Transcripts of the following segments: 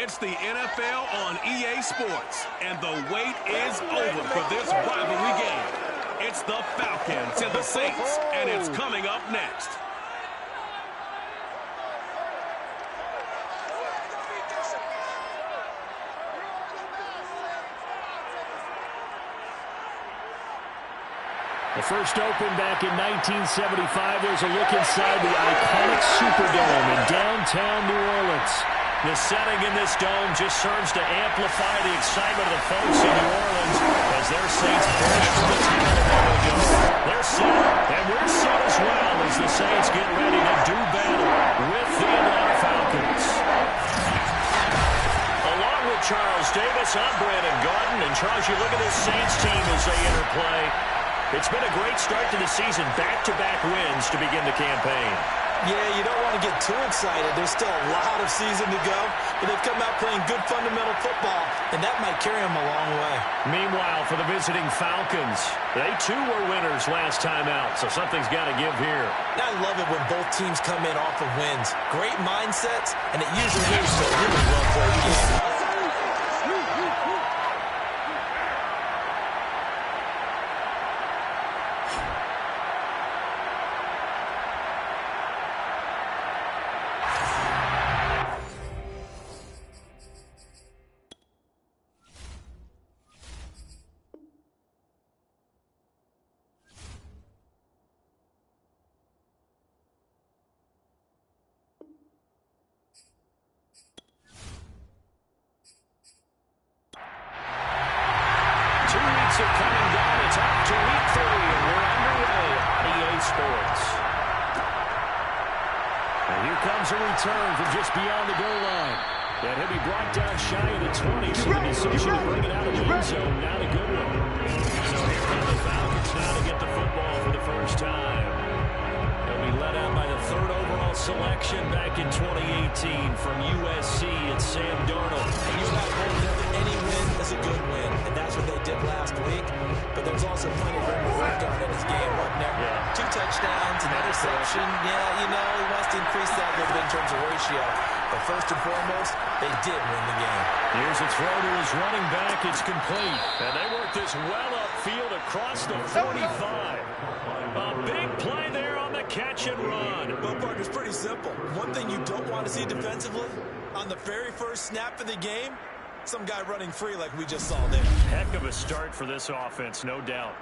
It's the NFL on EA Sports, and the wait is over for this rivalry game. It's the Falcons and the Saints, and it's coming up next. The first opened back in 1975. There's a look inside the iconic Superdome in downtown New Orleans. The setting in this dome just serves to amplify the excitement of the folks in New Orleans as their Saints burst from the town a moment ago. They're set, and we're set as well as the Saints get ready to do battle with the Atlanta Falcons. Along with Charles Davis, I'm Brandon Gaudin. And Charles, you look at this Saints team as they interplay. It's been a great start to the season, back-to-back wins to begin the campaign. Yeah, you don't want to get too excited. There's still a lot of season to go, but they've come out playing good fundamental football, and that might carry them a long way. Meanwhile, for the visiting Falcons, they too were winners last time out, so something's got to give here. I love it when both teams come in off of wins. Great mindsets, and it usually leads to a really well-played game. A return from just beyond the goal line. And he'll be brought down shy of the 20, so the decision to bring it out of the end zone, not a good one. So here come the Falcons now to get the football for the first time. They'll be led out by the third overall selection back in 2018 from USC. It's Sam Darnold. And you're not going to know that any win is a good win, and that's what they did last week. But there's also plenty of room to work on in his game, wasn't there? Yeah. 2 touchdowns, an interception. Yeah, you know, he wants to increase that a little bit in terms of ratio. But first and foremost, they did win the game. Here's a throw to his running back. It's complete. And they work this well upfield across the 45. A big play there on the catch and run. Well, partner, it's pretty simple. One thing you don't want to see defensively, on the very first snap of the game, some guy running free like we just saw there. Heck of a start for this offense, no doubt.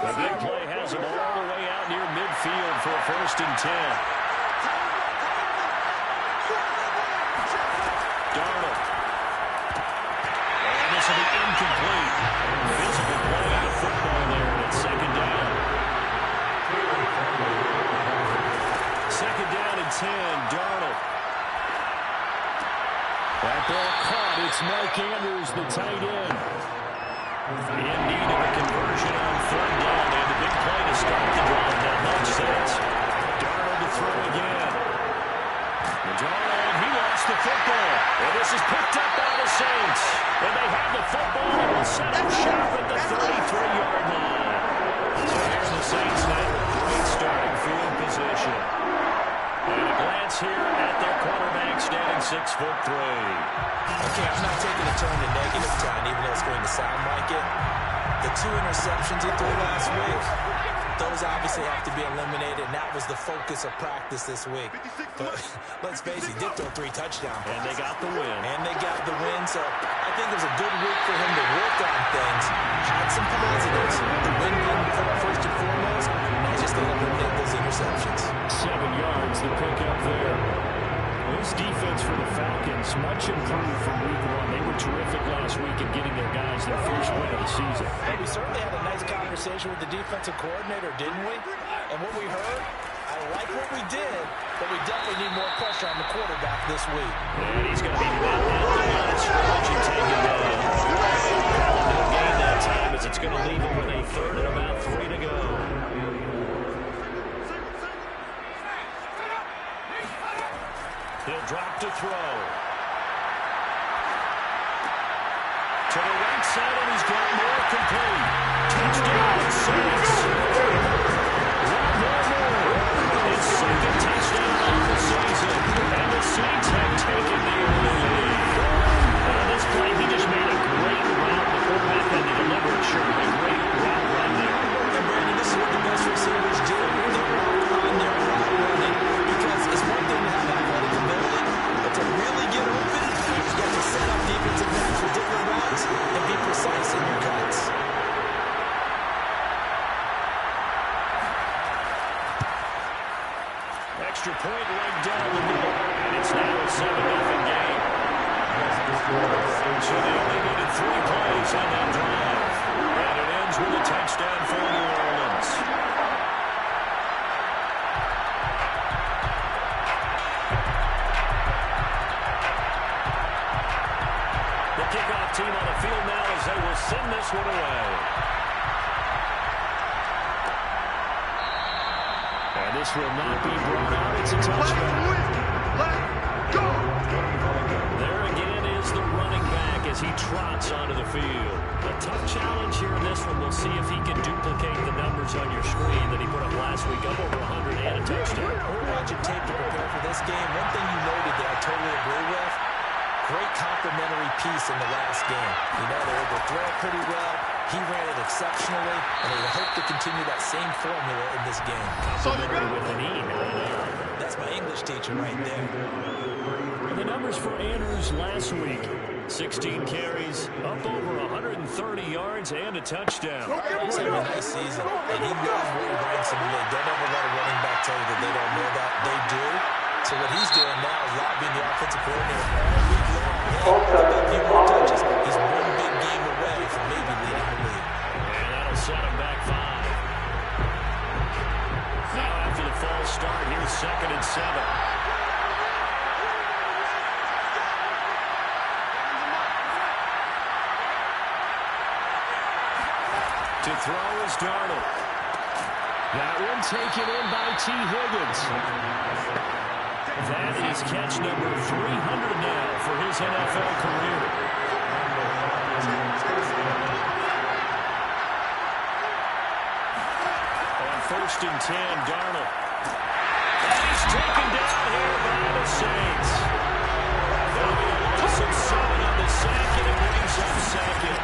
The big play has him all the way out near midfield for a 1st and 10. Darnold. And this will be incomplete. Physical play on the football there, and it's 2nd down. 2nd down and 10, Darnold. That ball caught. It's Mike Andrews, the tight end. In need of a conversion on 3rd down. They had the big play to start the drive. That much sense. Darnold to throw again. And Darnold, he lost the football. And this is picked up by the Saints. And they have the football and will set up shop at the 33-yard line. So here's the Saints now with great starting field position. And a glance here at their quarterback standing 6'3". Okay, I'm not taking a turn to negative time, even though it's going to sound like it. The 2 interceptions he threw last week, those obviously have to be eliminated, and that was the focus of practice this week. But let's face it, he did throw 3 touchdowns. And they got the win. So I think it was a good week for him to work on things. Had some positives. The win being first and foremost, and I just got to eliminate those interceptions. 7 yards, the pickup there. This defense for the Falcons, much improved from week 1. They were terrific last week in getting their guys their first win of the season. And we certainly had a nice conversation with the defensive coordinator, didn't we? And what we heard, I like what we did, but we definitely need more pressure on the quarterback this week. And he's going to be net at the line of scrimmage and taken down. No gain that time as it's going to leave him with a 3rd and about 3 to go. The set, and he's got more complete. Touchdown, Saints. One more. His second touchdown of the season. And the Saints have taken the early lead. On this play, he just made a great route. The quarterback had to deliver it, sure. A great route run there. And Brandon, this is what the best receivers do. They rock on their route running. Because it's one thing to have athletic ability, but to really get open, you got to set up defensive backs for different routes and be precise in your cuts. Extra point right down the middle. And it's now a 7-0 game. So they only needed 3 plays on that drive. And it ends with a touchdown for New Orleans. The kickoff team on the field now as they will send this one away. And this will not be brought out. It's a touchdown. Let's go! There again is the running back as he trots onto the field. A tough challenge here in this one. We'll see if he can duplicate the numbers on your screen that he put up last week, up over 100 and a touchdown. We're watching tape to prepare for this game. One thing you noted that I totally agree with, great complementary piece in the last game. You know, they were able to throw it pretty well. He ran it exceptionally, and they hope to continue that same formula in this game. Complimentary with an E, That's my English teacher right there. The numbers for Andrews last week, 16 carries, up over 130 yards, and a touchdown. He's having a nice season, and he knows where he brings them today. Don't ever let a running back tell you that they don't know that. They do. So what he's doing now is lobbying the offensive coordinator all week long. Hey, a few more touches. He's one big game away from maybe leading the league. And that'll set him back 5. Now after the false start, here's 2nd and 7. To throw is Darnold. That one taken in by T. Higgins. That is catch number 300 now for his NFL career. On 1st and 10, Darnold. And he's taken down here by the Saints. That'll be a loss of 7 on the sack, and it brings up 2nd.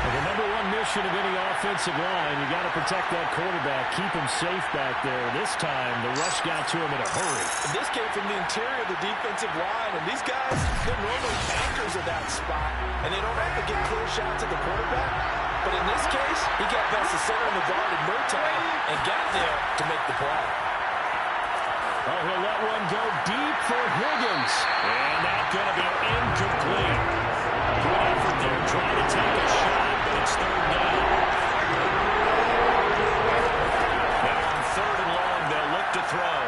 Well, the number one mission of any offensive line, you got to protect that quarterback, keep him safe back there. This time, the rush got to him in a hurry. And this came from the interior of the defensive line, and these guys, they're normally anchors of that spot, and they don't have to get clear shots at the quarterback. But in this case, he got past the center of the guard in no time and got there to make the play. Oh, he'll let one go deep for Higgins. And that's going to be incomplete. Good effort there, trying to take a shot, but it's 3rd down. Now on 3rd and long, they'll look to throw.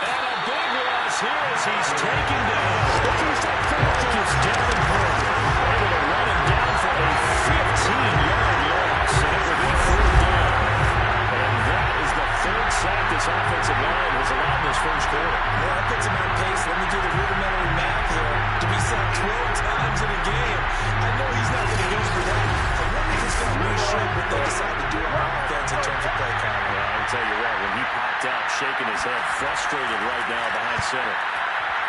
And a big loss here as he's taken down. It's Davenport. Able to run him down for a 15-yard loss, and it will be 4th down. And that is the 3rd sack this offensive line has allowed this first quarter. Well, that puts him on pace. Let me do the rudimentary math here. To be sacked 12 times in a game, I know he's not going to go for that. I wonder if it's going to reshape what they decide to do on offense in terms of play calling. Yeah, I can tell you what, when he popped out, shaking his head, frustrated right now behind center.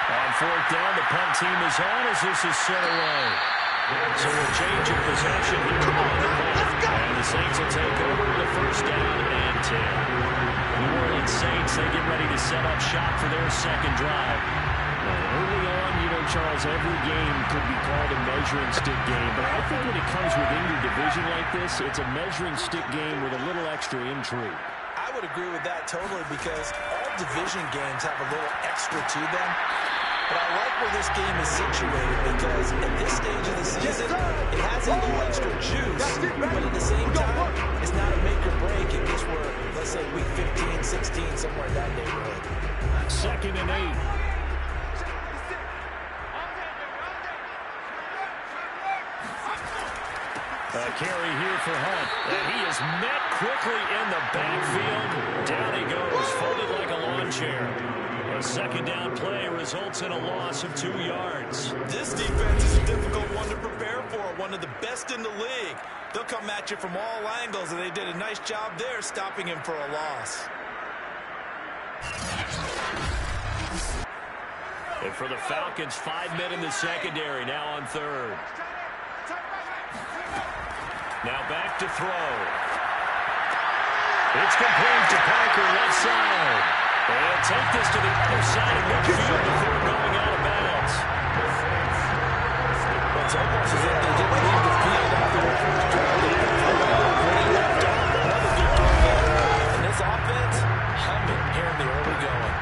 On 4th down, the punt team is on as this is sent away. So a change of possession here on the punt. And the Saints will take over with a 1st down and 10. New Orleans Saints, they get ready to set up shop for their 2nd drive. Early on, you know, Charles, every game could be called a measuring stick game, but I think when it comes within your division like this, it's a measuring stick game with a little extra intrigue. I would agree with that totally because all division games have a little extra to them. But I like where this game is situated because at this stage of the season, it has a little extra juice, but at the same time, it's not a make or break in case we're, let's say, week 15, 16, somewhere in that neighborhood. 2nd and 8. A carry here for Hunt, and he is met quickly in the backfield. Down he goes, folded like a lawn chair. A second down play results in a loss of 2 yards. This defense is a difficult one to prepare for, one of the best in the league. They'll come at you from all angles, and they did a nice job there stopping him for a loss. And for the Falcons, 5 men in the secondary, now on third. Now back to throw. It's complete to Parker, left side. They'll take this to the other side of midfield before going out of bounds. It's almost as if they didn't leave the field after their first drive. They left off another good throw there. And this offense, humming here in the early going.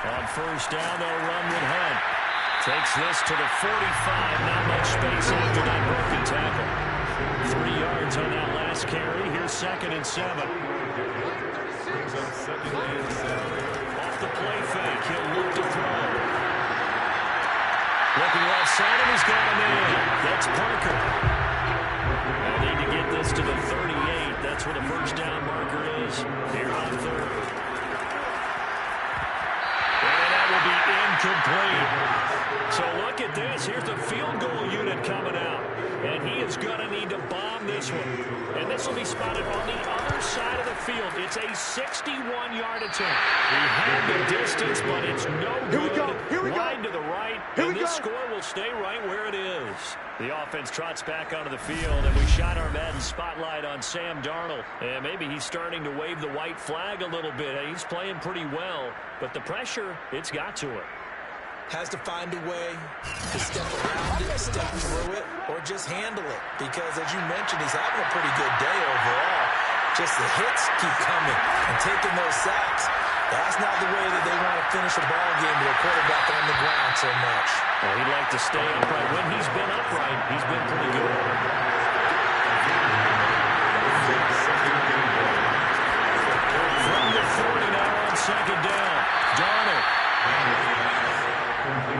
On first down, they'll run with Hunt. Takes this to the 45. Not much space after that broken tackle. 3 yards on that last carry. Here's 2nd and 7. Off the play fake. He'll look to throw. Looking left side, and he's got him in. That's Parker. They'll need to get this to the 38. That's where the first down marker is. Here on third. Will be incomplete. So look at this. Here's the field goal unit coming out. And he is going to need to bomb this one. And this will be spotted on the other side of the field. It's a 61-yard attempt. He had the distance, but it's no good. Here we go. Wide to the right. And this score will stay right where it is. The offense trots back onto the field, and we shot our Madden spotlight on Sam Darnold. And maybe he's starting to wave the white flag a little bit. He's playing pretty well, but the pressure, it's got to him. Has to find a way to step around it, step through it, or just handle it. Because, as you mentioned, he's having a pretty good day overall. Just the hits keep coming and taking those sacks. That's not the way that they want to finish a ball game with a quarterback on the ground so much. Well, he'd like to stay upright. When he's been upright, he's been pretty good. From the 40 now on second down. Darnold.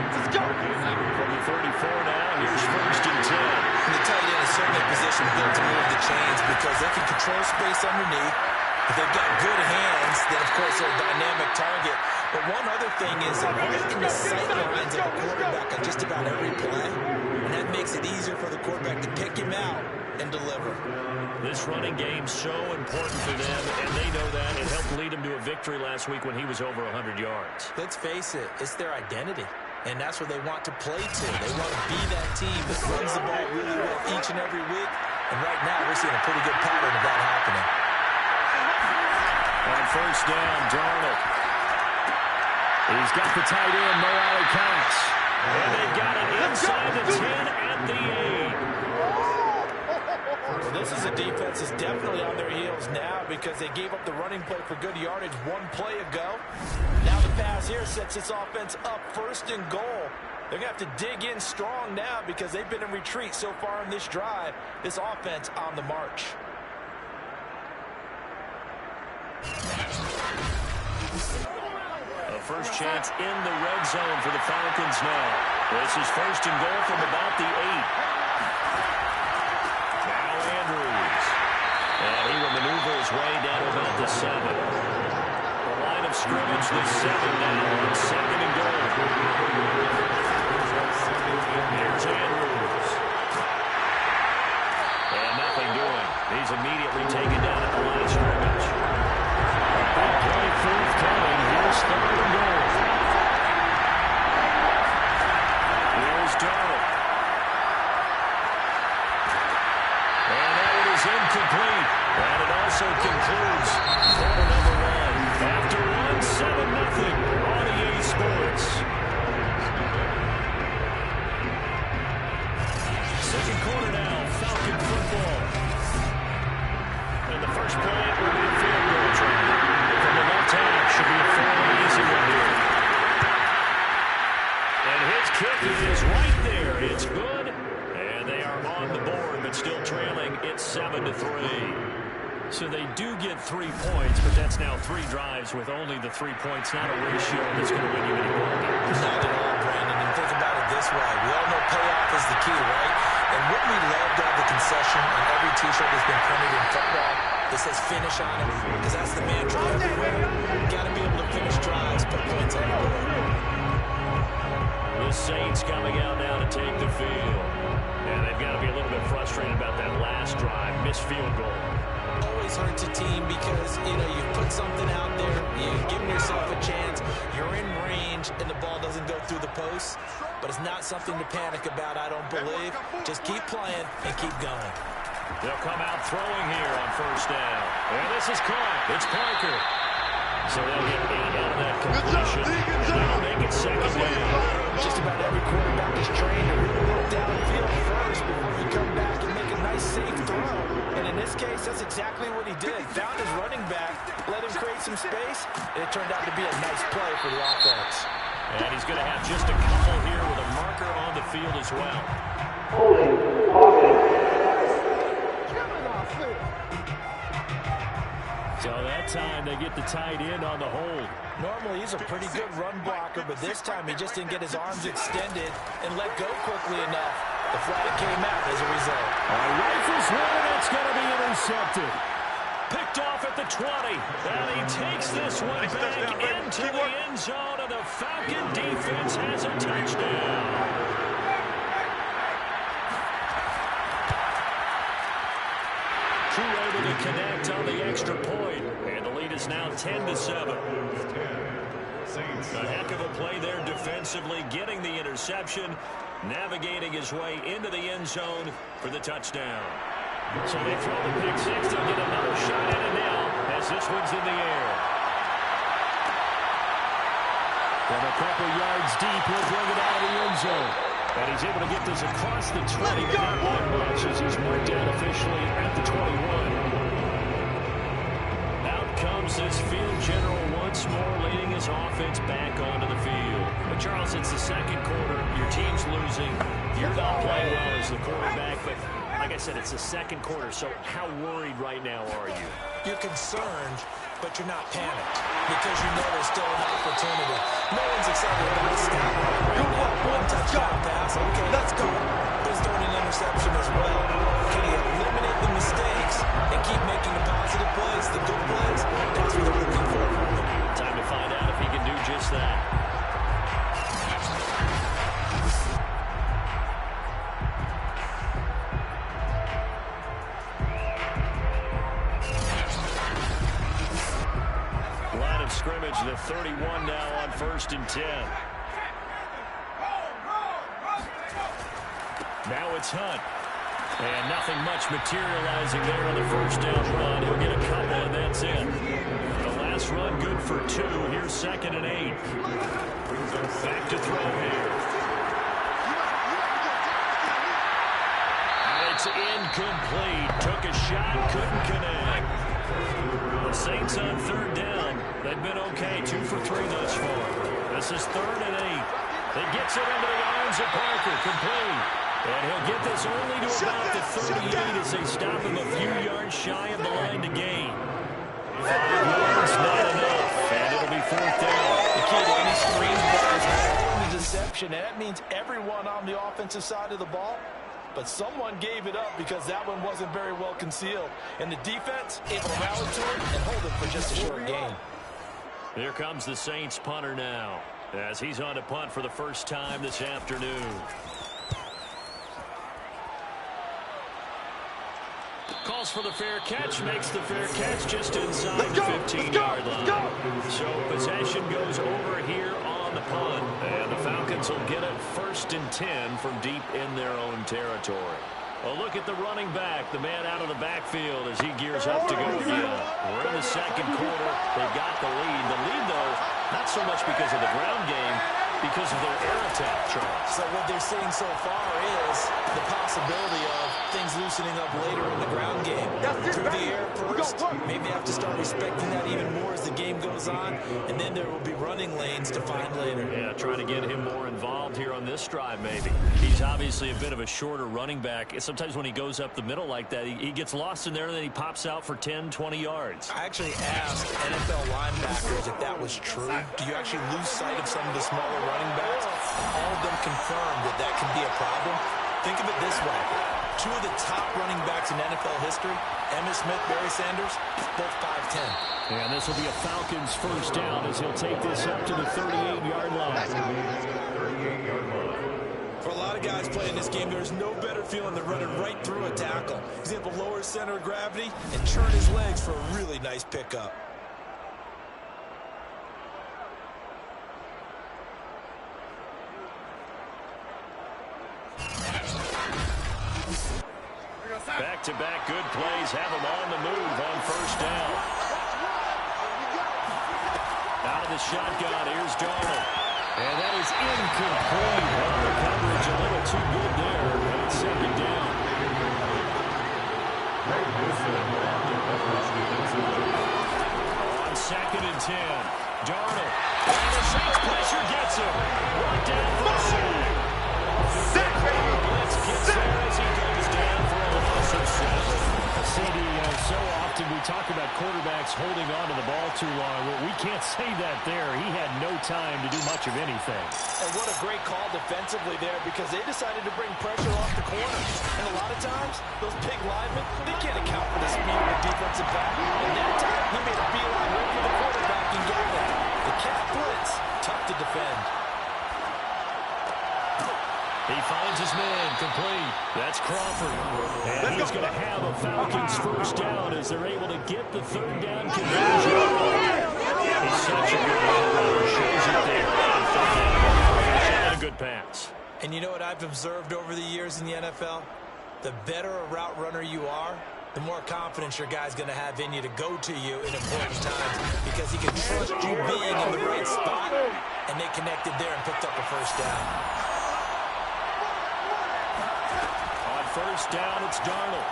Let's go. From the 34 now, here's 1st and 10. And the tight end is certainly in position built to move the chains because they can control space underneath. If they've got good hands, then, of course, they're a dynamic target. But one other thing is they're right in the sight lines of a quarterback on just about every play. And that makes it easier for the quarterback to pick him out and deliver. This running game's so important for them, and they know that. It helped lead them to a victory last week when he was over 100 yards. Let's face it, it's their identity. And that's what they want to play to. They want to be that team that runs the ball really well each and every week. And right now, we're seeing a pretty good pattern of that happening. On first down, Darnold. He's got the tight end, Mo Cox. And they've got it inside the 10 at the 8. Well, this is a defense that's definitely on their heels now because they gave up the running play for good yardage one play ago. Now the pass here sets this offense up 1st and goal. They're going to have to dig in strong now because they've been in retreat so far in this drive. This offense on the march. A first chance in the red zone for the Falcons now. This is 1st and goal from about the 8. Now Andrews. And he will maneuver his way down to about the 7. The line of scrimmage, the 7 now on 2nd and goal. Here's Andrews. And nothing doing. He's immediately taken down at the line of scrimmage. Big play forthcoming. Here's 3rd and goal. Here's Darnold. And that one is incomplete. And it also concludes quarter number 1. After 1, 7-0 on EA Sports. Second quarter now, Falcon football. And the first play will be a field goal try. From the left hand, should be a fairly easy one here. And his kick is right there. It's good. And they are on the board, but still trailing. It's 7-3. So they do get 3 points, but that's now 3 drives with only the 3 points, not a ratio that's going to win you any ball games. Not at all, Brandon. And think about it this way. We all know payoff is the key, right? And wouldn't we love to have the concession on every T-shirt that's been printed in football that says finish on it? Because that's the mantra everywhere. You got to be able to finish drives, put points on the board. The Saints coming out now to take the field. And they've got to be a little bit frustrated about that last drive, missed field goal. Always hurts a team because, you know, you put something out there, you've given yourself a chance, you're in range, and the ball doesn't go through the post. But it's not something to panic about, I don't believe. Just keep playing and keep going. They'll come out throwing here on first down. And this is caught. It's Parker. So they'll get 8 out of that completion. And they'll make it second down. Just about every quarterback is trained to really look downfield first before you come back and make a nice, safe throw. And in this case, that's exactly what he did. Found his running back, let him create some space, and it turned out to be a nice play for the offense. And he's going to have just a couple here with a marker on the field as well. So that time they get the tight end on the hold. Normally he's a pretty good run blocker, but this time he just didn't get his arms extended and let go quickly enough. The flag came out as a result. Rifles one, and it's going to be intercepted. Picked off at the 20, and he takes this one back into the end zone, and the Falcon defense has a touchdown. Crew able to connect on the extra point, and the lead is now 10-7. A heck of a play there defensively, getting the interception, navigating his way into the end zone for the touchdown. So they throw the pick six. They'll get another shot at it now as this one's in the air. From a couple yards deep, he'll bring it out of the end zone. And he's able to get this across the 20, but not by much as he's marked down officially at the 21. Out comes this field general once more, leading his offense back onto the field. But Charles, it's the second quarter. Your team's losing. You're not playing well as the quarterback, but like I said, it's the second quarter, so how worried right now are you? You're concerned, but you're not panicked because you know there's still an opportunity. No one's excited about a stat line right now. One touchdown pass, okay, let's go. But he's throwing an interception as well. Can he eliminate the mistakes and keep making the positive plays, the good plays? That's what they're looking for. Time to find out if he can do just that. Scrimmage, the 31 now on 1st and 10. Now it's Hunt. And nothing much materializing there on the first down run. He'll get a couple, and that's it. The last run good for 2. Here's 2nd and 8. Back to throw here. And it's incomplete. Took a shot, couldn't connect. The Saints on 3rd down. They've been okay, 2 for 3 thus far. This is 3rd and 8. It gets it into the arms of Parker, complete. And he'll get this only to about the 38 as they stop him a few yards shy of the line to gain. 5 yards, not enough, and it'll be 4th down. The key to any screen play is the deception, and that means everyone on the offensive side of the ball. But someone gave it up because that one wasn't very well concealed. And the defense able to rally to it and hold it for just a short gain. Here comes the Saints punter now as he's on to punt for the first time this afternoon. Calls for the fair catch, makes the fair catch just inside the 15-yard line. So possession goes over here on the punt, and the Falcons will get it 1st and 10 from deep in their own territory. A look at the running back, the man out of the backfield as he gears up to go again. We're in the second quarter. They've got the lead. The lead, though, not so much because of the ground game, because of their air attack, Charles. So what they're seeing so far is the possibility of things loosening up later in the ground game. Through the air first, maybe have to start respecting that even more as the game goes on, and then there will be running lanes to find later. Yeah, trying to get him more involved here on this drive, maybe. He's obviously a bit of a shorter running back. Sometimes when he goes up the middle like that, he gets lost in there, and then he pops out for 10, 20 yards. I actually asked NFL linebackers if that was true. Do you actually lose sight of some of the smaller running backs? All of them confirmed that that can be a problem. Think of it this way. Two of the top running backs in NFL history, Emmitt Smith, Barry Sanders, both 5'10". And this will be a Falcons first down as he'll take this up to the 38-yard line. For a lot of guys playing this game, there's no better feeling than running right through a tackle. He's able to lower his center of gravity and turn his legs for a really nice pickup. Back-to-back good plays have him on the move on first down. Out of the shotgun, here's Darnold. And that is incomplete. Well, the coverage a little too good there. And it's second down. On 2nd and 10, Darnold. And the Saints pressure gets him. Right down for a sack. Blitz gets there as he goes down for a loss of 7. CD, so often we talk about quarterbacks holding on to the ball too long. Well, we can't say that there. He had no time to do much of anything. And what a great call defensively there, because they decided to bring pressure off the corner. And a lot of times, those big linemen, they can't account for the speed of the defensive back. And that time, he made a beeline right for the quarterback and got it. The cat blitz, tough to defend. He finds his man complete. That's Crawford. And he's going to have a Falcons first down as they're able to get the third down conversion. He's such a good runner. Shows it there. And a good pass. And you know what I've observed over the years in the NFL? The better a route runner you are, the more confidence your guy's going to have in you to go to you in important times, because he can trust you being in the right spot. And they connected there and picked up a first down. First down, it's Darnold.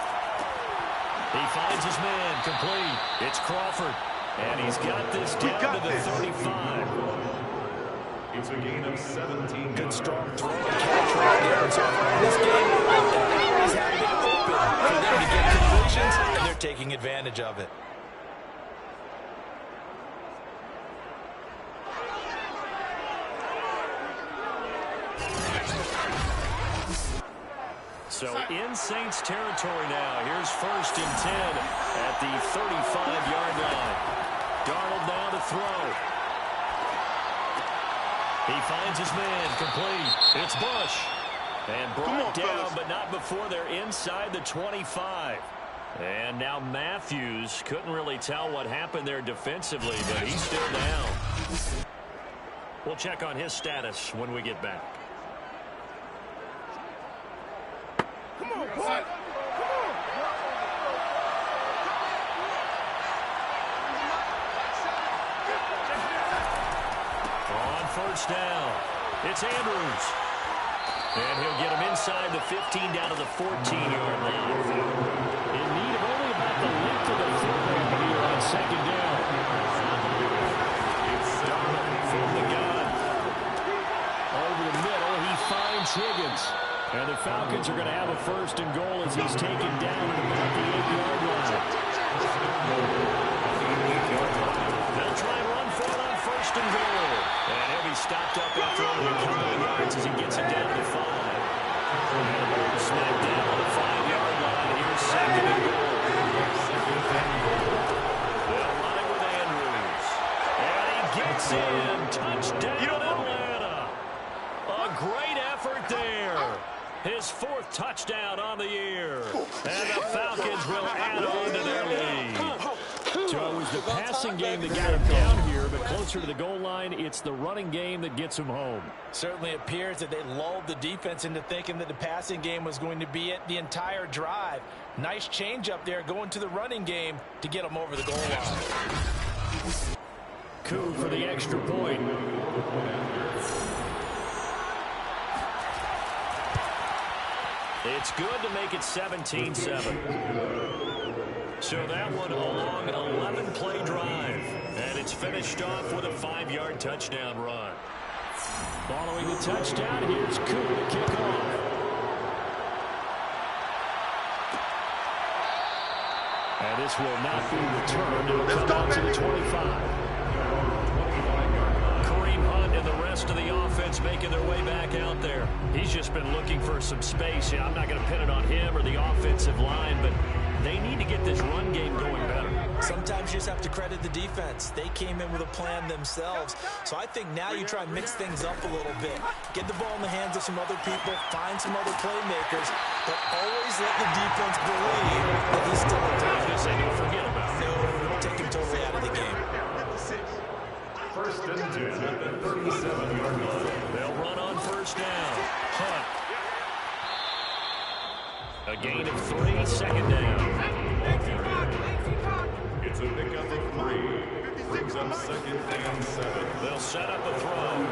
He finds his man complete. It's Crawford. And he's got this down to the 35. It's a gain of 17. Good strong throw and catch right there. So far in this game, the alleys have been open for them to get completions, and they're taking advantage of it. So in Saints territory now. Here's 1st and 10 at the 35-yard line. Darnold now to throw. He finds his man complete. It's Bush. And brought down, but not before they're inside the 25. And now Matthews couldn't really tell what happened there defensively, but he's still down. We'll check on his status when we get back. Come on, boy. Come on. On first down, it's Andrews. And he'll get him inside the 15 down to the 14-yard line. In need of only about the length of the football here on second down. It's Darnold from the gun. Over the middle, he finds Higgins. And the Falcons are going to have a 1st and goal as he's taken down at about the 8-yard line. They'll try and run for it on 1st and goal. And he'll be stopped up after only a couple of yards as he gets it down to 5. And the ball smacked down on the 5-yard line. Here's 2nd and goal. They'll run it with Andrews. And he gets in. Touchdown, Atlanta. A great effort there. His 4th touchdown on the year. And the Falcons will add on to their lead. So it was the passing game that got him down here, but closer to the goal line, it's the running game that gets him home. Certainly appears that they lulled the defense into thinking that the passing game was going to be it the entire drive. Nice change up there going to the running game to get them over the goal line. Coup for the extra point. It's good to make it 17-7. So that one a long 11-play drive. And it's finished off with a 5-yard touchdown run. Following the touchdown, here's Koo to kick off. And this will not be returned. It'll come out to the 25. Kareem Hunt and the rest of the offense making their way back out there. He's just been looking for some space. Yeah, I'm not going to pin it on him or the offensive line, but they need to get this run game going better. Sometimes you just have to credit the defense. They came in with a plan themselves. So I think now you try and mix things up a little bit. Get the ball in the hands of some other people, find some other playmakers, but always let the defense believe that he's still a threat. Just say don't forget about it. No, don't take him totally out of the game. First and 10 at the 37-yard line. They'll run on first down. Hunt. A gain of 3, second down. It's a pickup of 3. Brings up second and 7. They'll set up a throw.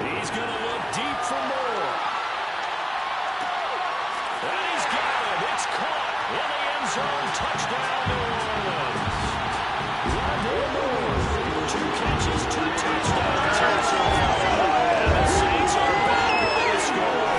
He's going to look deep for more. And he's got it. It's caught in the end zone. Touchdown, New Orleans. Rondale Moore, 2 catches, 2 touchdowns. And the Saints are back with a score.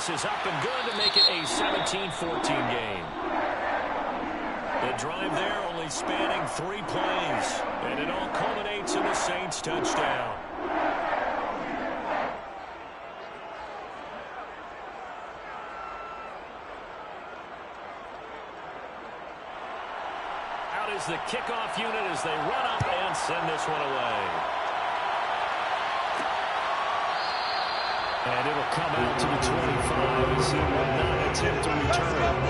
Is up and good to make it a 17-14 game. The drive there only spanning 3 plays, and it all culminates in the Saints touchdown. Out is the kickoff unit as they run up and send this one away. And it'll come out to the 25 as he will not attempt to return.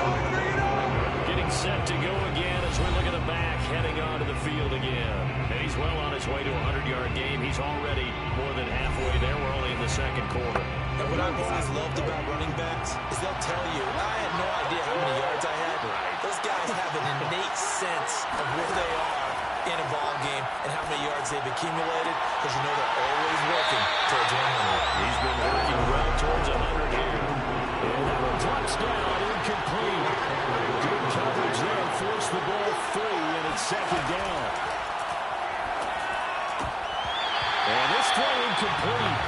Getting set to go again as we look at the back, heading onto the field again. And he's well on his way to a 100-yard game. He's already more than halfway there. We're only in the second quarter. And what I've always loved about running backs is they'll tell you, I had no idea how many yards I had. Those guys have an innate sense of where they are in a ball game and how many yards they've accumulated, because you know they're always working towards 100. He's been working well towards 100 here. And that one touchdown, incomplete. Good coverage there, forced the ball free, and it's second down. And this throw incomplete.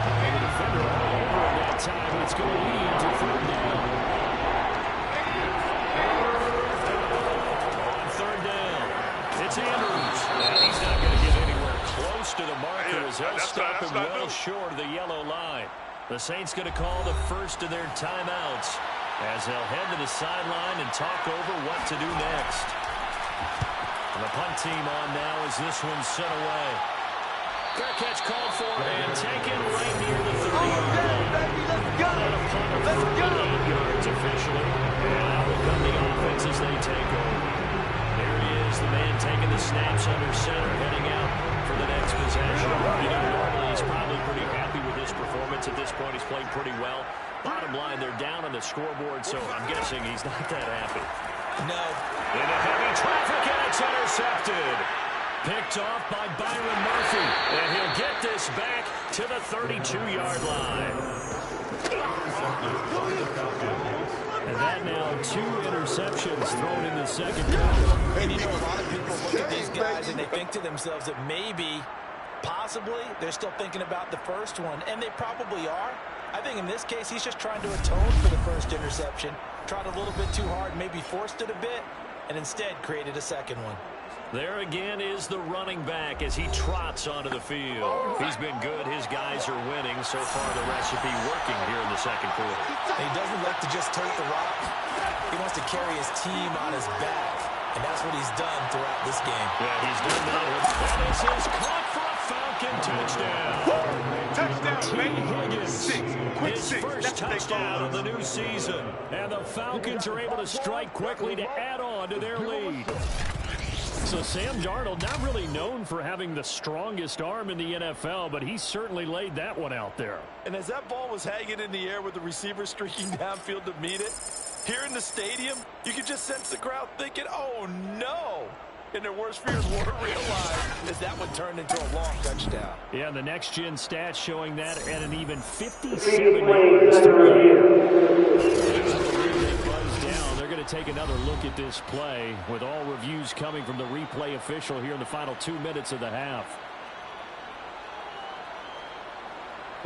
And the defender all over in that time. It's going to lead to third down. On third down, it's Andrews. And he's not going to get anywhere close to the marker as they'll stop him well short of the yellow line. The Saints going to call the first of their timeouts as they'll head to the sideline and talk over what to do next. And the punt team on now as this one's sent away. Fair catch called for and taken right near the 30-yard line. And a punt of 38 yards officially. And out will come the offense as they take over. There he is, the man taking the snaps under center, heading out for the next possession. You know, normally he's probably pretty happy with his performance at this point. He's played pretty well. Bottom line, they're down on the scoreboard, so I'm guessing he's not that happy. No. Into heavy traffic, and it's intercepted. Picked off by Byron Murphy, and he'll get this back to the 32-yard line. And that now 2 interceptions thrown in the second quarter. And you know, a lot of people look at these guys and they think to themselves that maybe, possibly, they're still thinking about the first one, and they probably are. I think in this case, he's just trying to atone for the first interception. Tried a little bit too hard, maybe forced it a bit, and instead created a second one. There again is the running back as he trots onto the field. He's been good. His guys are winning. So far, the recipe working here in the second quarter. And he doesn't like to just tote the rock. He wants to carry his team on his back. And that's what he's done throughout this game. Yeah, he's done that. And this is caught for a Falcon touchdown. Touchdown, Higgins, his first touchdown of the new season. And the Falcons are able to strike quickly to add on to their lead. So Sam Darnold, not really known for having the strongest arm in the NFL, but he certainly laid that one out there. And as that ball was hanging in the air with the receiver streaking downfield to meet it, Here in the stadium, you can just sense the crowd thinking, oh, no. And their worst fears weren't realized as that one turned into a long touchdown. Yeah, the next-gen stats showing that at an even 57 yards through. They're going to take another look at this play with all reviews coming from the replay official here in the final 2 minutes of the half.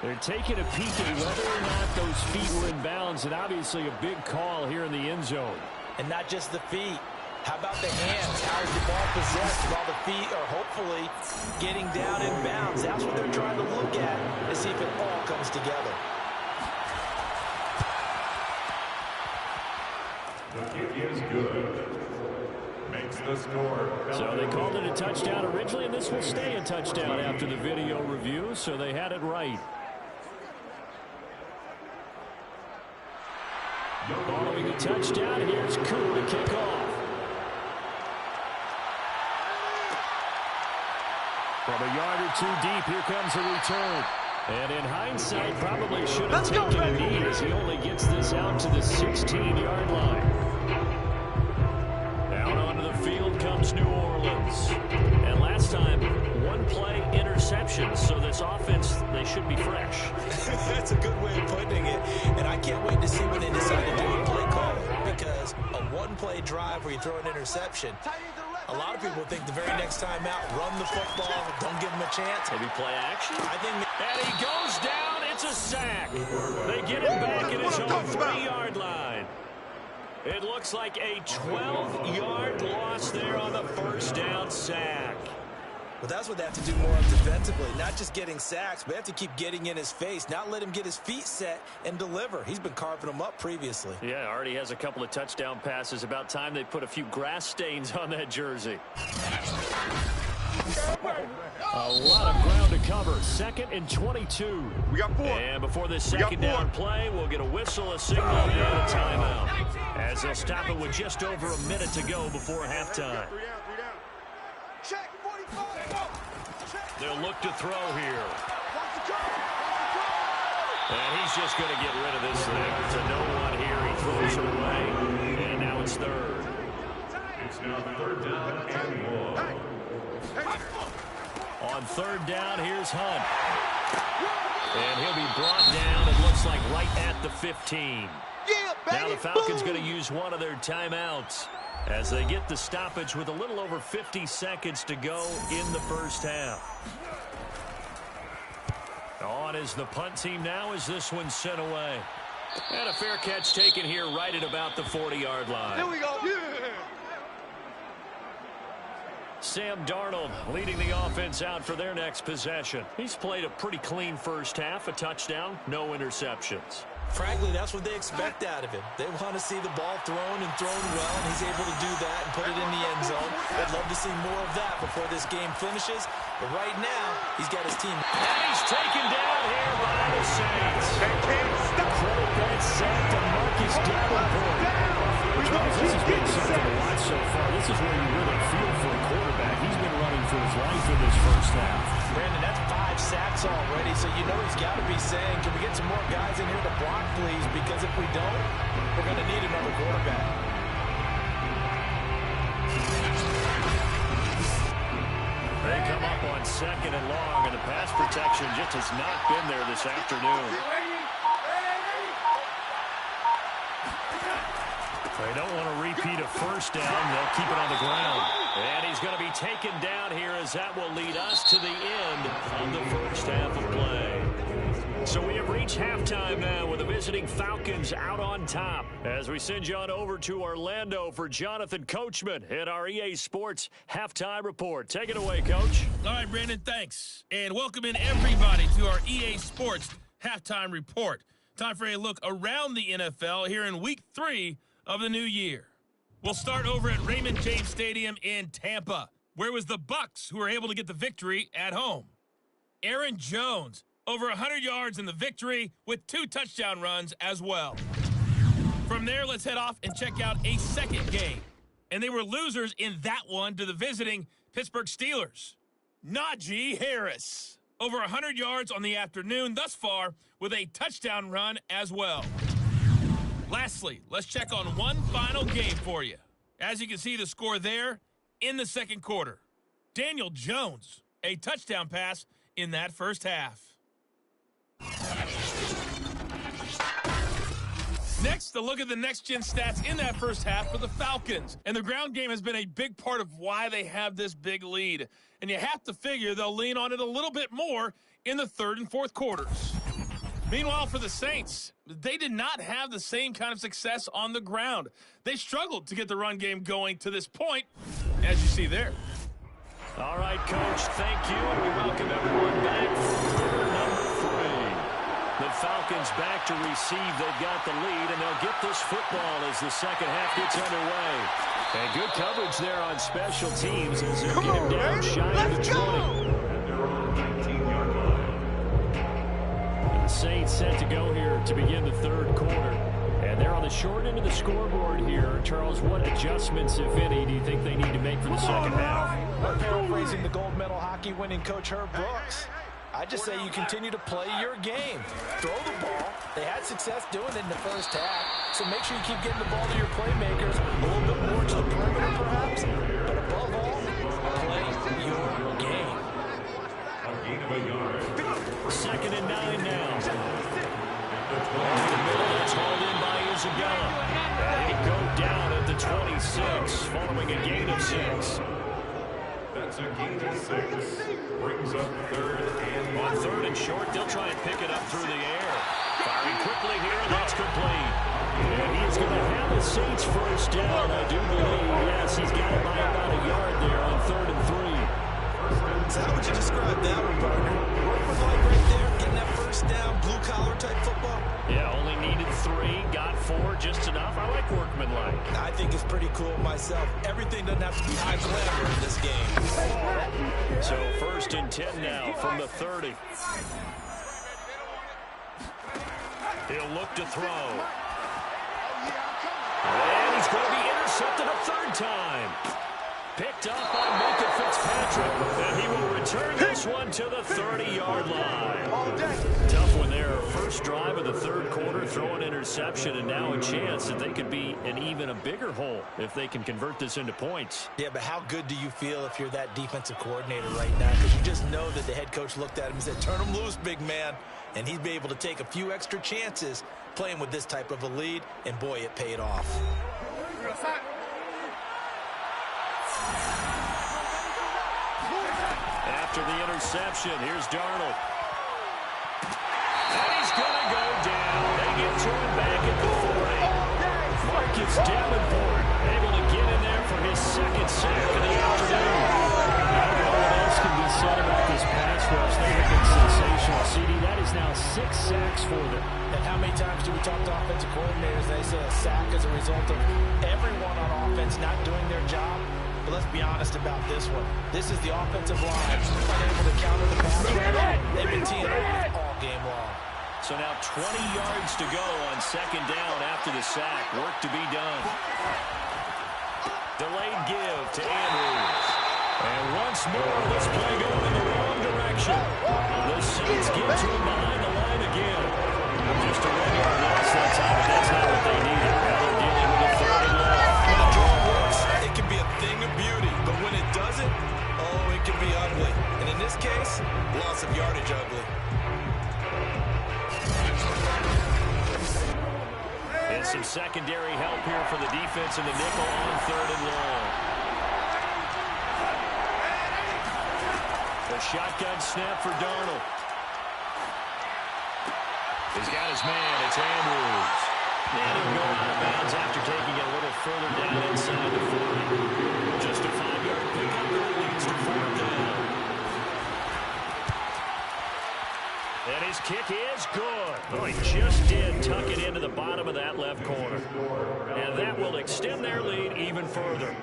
They're taking a peek at whether or not those feet were in bounds, and obviously a big call here in the end zone. And not just the feet. How about the hands? How is the ball possessed while the feet are hopefully getting down in bounds? That's what they're trying to look at to see if it all comes together. The kick is good. Makes the score. So they called it a touchdown originally, and this will stay a touchdown after the video review, so they had it right. Following the touchdown, here's Koo to kick off. From a yard or two deep, here comes a return. And in hindsight, probably should have taken a knee as he only gets this out to the 16-yard line. Down onto the field comes New Orleans. And last time, one play interception, so this offense, they should be fresh. That's a good way of putting it. And I can't wait to see when they decide to do a play call, because a one-play drive where you throw an interception, a lot of people think the very next time out, run the football, don't give him a chance. Maybe play action. I think. And he goes down. It's a sack. They get him back at his own 3-yard line. It looks like a 12-yard loss there on the first down sack. Well, that's what they have to do more of defensively. Not just getting sacks, but they have to keep getting in his face, not let him get his feet set and deliver. He's been carving them up previously. Yeah, already has a couple of touchdown passes. About time they put a few grass stains on that jersey. A lot of ground to cover. 2nd and 22. We got 4. And before this second down play, we'll get a whistle, a signal, and a timeout. As they'll stop it with just over a minute to go before halftime. 3 down. Check, 45. They'll look to throw here. And he's just going to get rid of this thing. To no one here. He throws it away. And now it's 3rd. It's now 3rd down and 1. On 3rd down, here's Hunt. And he'll be brought down, it looks like, right at the 15. Now the Falcons going to use one of their timeouts as they get the stoppage with a little over 50 seconds to go in the first half. On is the punt team now as this one's sent away. And a fair catch taken here right at about the 40-yard line. Here we go. Yeah. Sam Darnold leading the offense out for their next possession. He's played a pretty clean first half, a touchdown, no interceptions. Frankly, that's what they expect out of him. They want to see the ball thrown and thrown well, and he's able to do that and put it in the end zone. I'd love to see more of that before this game finishes. But right now, he's got his team. And he's taken down here by the Saints. Credit that sack to Marcus Davenport. Which means this has been something to watch so far. This is where you really feel for a quarterback. He's been running for his life in this first half. Brandon, that's 5 sacks already, so you know he's got to be saying, can we get some more guys in here to block, please? Because if we don't, we're going to need another quarterback. They come up on 2nd and long, and the pass protection just has not been there this afternoon. They don't want to repeat a first down. They'll keep it on the ground. And he's going to be taken down here as that will lead us to the end of the first half of play. So we have reached halftime now with the visiting Falcons out on top. As we send you on over to Orlando for Jonathan Coachman at our EA Sports Halftime Report. Take it away, Coach. All right, Brandon, thanks. And welcome in everybody to our EA Sports Halftime Report. Time for a look around the NFL here in Week 3 of the new year. We'll start over at Raymond James Stadium in Tampa, where it was the Bucs who were able to get the victory at home. Aaron Jones, over 100 yards in the victory with 2 touchdown runs as well. From there, let's head off and check out a second game. And they were losers in that one to the visiting Pittsburgh Steelers. Najee Harris, over 100 yards on the afternoon thus far with a touchdown run as well. Lastly, let's check on one final game for you. As you can see the score there in the second quarter. Daniel Jones, a touchdown pass in that first half. Next, a look at the next-gen stats in that first half for the Falcons. And the ground game has been a big part of why they have this big lead. And you have to figure they'll lean on it a little bit more in the third and fourth quarters. Meanwhile, for the Saints, they did not have the same kind of success on the ground. They struggled to get the run game going to this point, as you see there. All right, Coach, thank you, and we welcome everyone back for quarter number 3. The Falcons back to receive. They've got the lead, and they'll get this football as the second half gets underway. And good coverage there on special teams as they'll get him down shy of the 20. Saints set to go here to begin the third quarter. And they're on the short end of the scoreboard here. Charles, what adjustments, if any, do you think they need to make for the second half? Well, paraphrasing the gold medal hockey winning coach Herb Brooks, I just say you continue to play your game. Throw the ball. They had success doing it in the first half, so make sure you keep getting the ball to your playmakers, a little bit more to the perimeter perhaps, but above all, play your game. Second and 9 now. That's hauled in by Isabella. And he'll go down at the 26, following a gain of 6. That's a gain of 6. Brings up third and on third and short, they'll try and pick it up through the air. Firing quickly here, and that's complete. And he's going to have the Saints first down, I do believe. Yes, he's got it by about a yard there on third and 3. So how would you describe that one, partner? Workmanlike right there, getting that first down, blue-collar type football? Yeah, only needed 3, got 4, just enough. I like workmanlike. I think it's pretty cool myself. Everything doesn't have to be high glamour in this game. So first and 10 now from the 30. He'll look to throw. And he's going to be intercepted a third time. Picked up by Minka Fitzpatrick, and he will return this one to the 30-yard line. Tough one there. First drive of the third quarter, throw an interception, and now a chance that they could be in even a bigger hole if they can convert this into points. Yeah, but how good do you feel if you're that defensive coordinator right now? Because you just know that the head coach looked at him and said, turn him loose, big man. And he'd be able to take a few extra chances playing with this type of a lead, and boy, it paid off. After the interception, here's Darnold. And he's going to go down. They get to him back at the 40. Marcus Davenport able to get in there for his second sack of the afternoon. I don't know what else can be said about this pass rush. They have been sensational. CD, that is now 6 sacks for them. And how many times do we talk to offensive coordinators? They say a sack is a result of everyone on offense not doing their job. But let's be honest about this one. This is the offensive line unable to counter the pass. They've been teeing off all game long. So now 20 yards to go on second down after the sack. Work to be done. Delayed give to Andrews. And once more, this play going in the wrong direction. The Saints get to him behind the line again. Just a 1-yard loss that time, but that's not what they needed. Now they're dealing with a third and long. When the draw works, it can be a thing of beauty. But when it doesn't, oh, it can be ugly. And in this case, loss of yardage ugly. And some secondary help here for the defense in the nickel on third and long. The shotgun snap for Darnold. He's got his man. It's Andrews. And he'll go out of bounds after taking it a little further down inside the 40. Just a 5-yard pickup that leads to fourth down. And his kick is good. Oh, he just did tuck it into the bottom of that left corner. And that will extend their lead even further.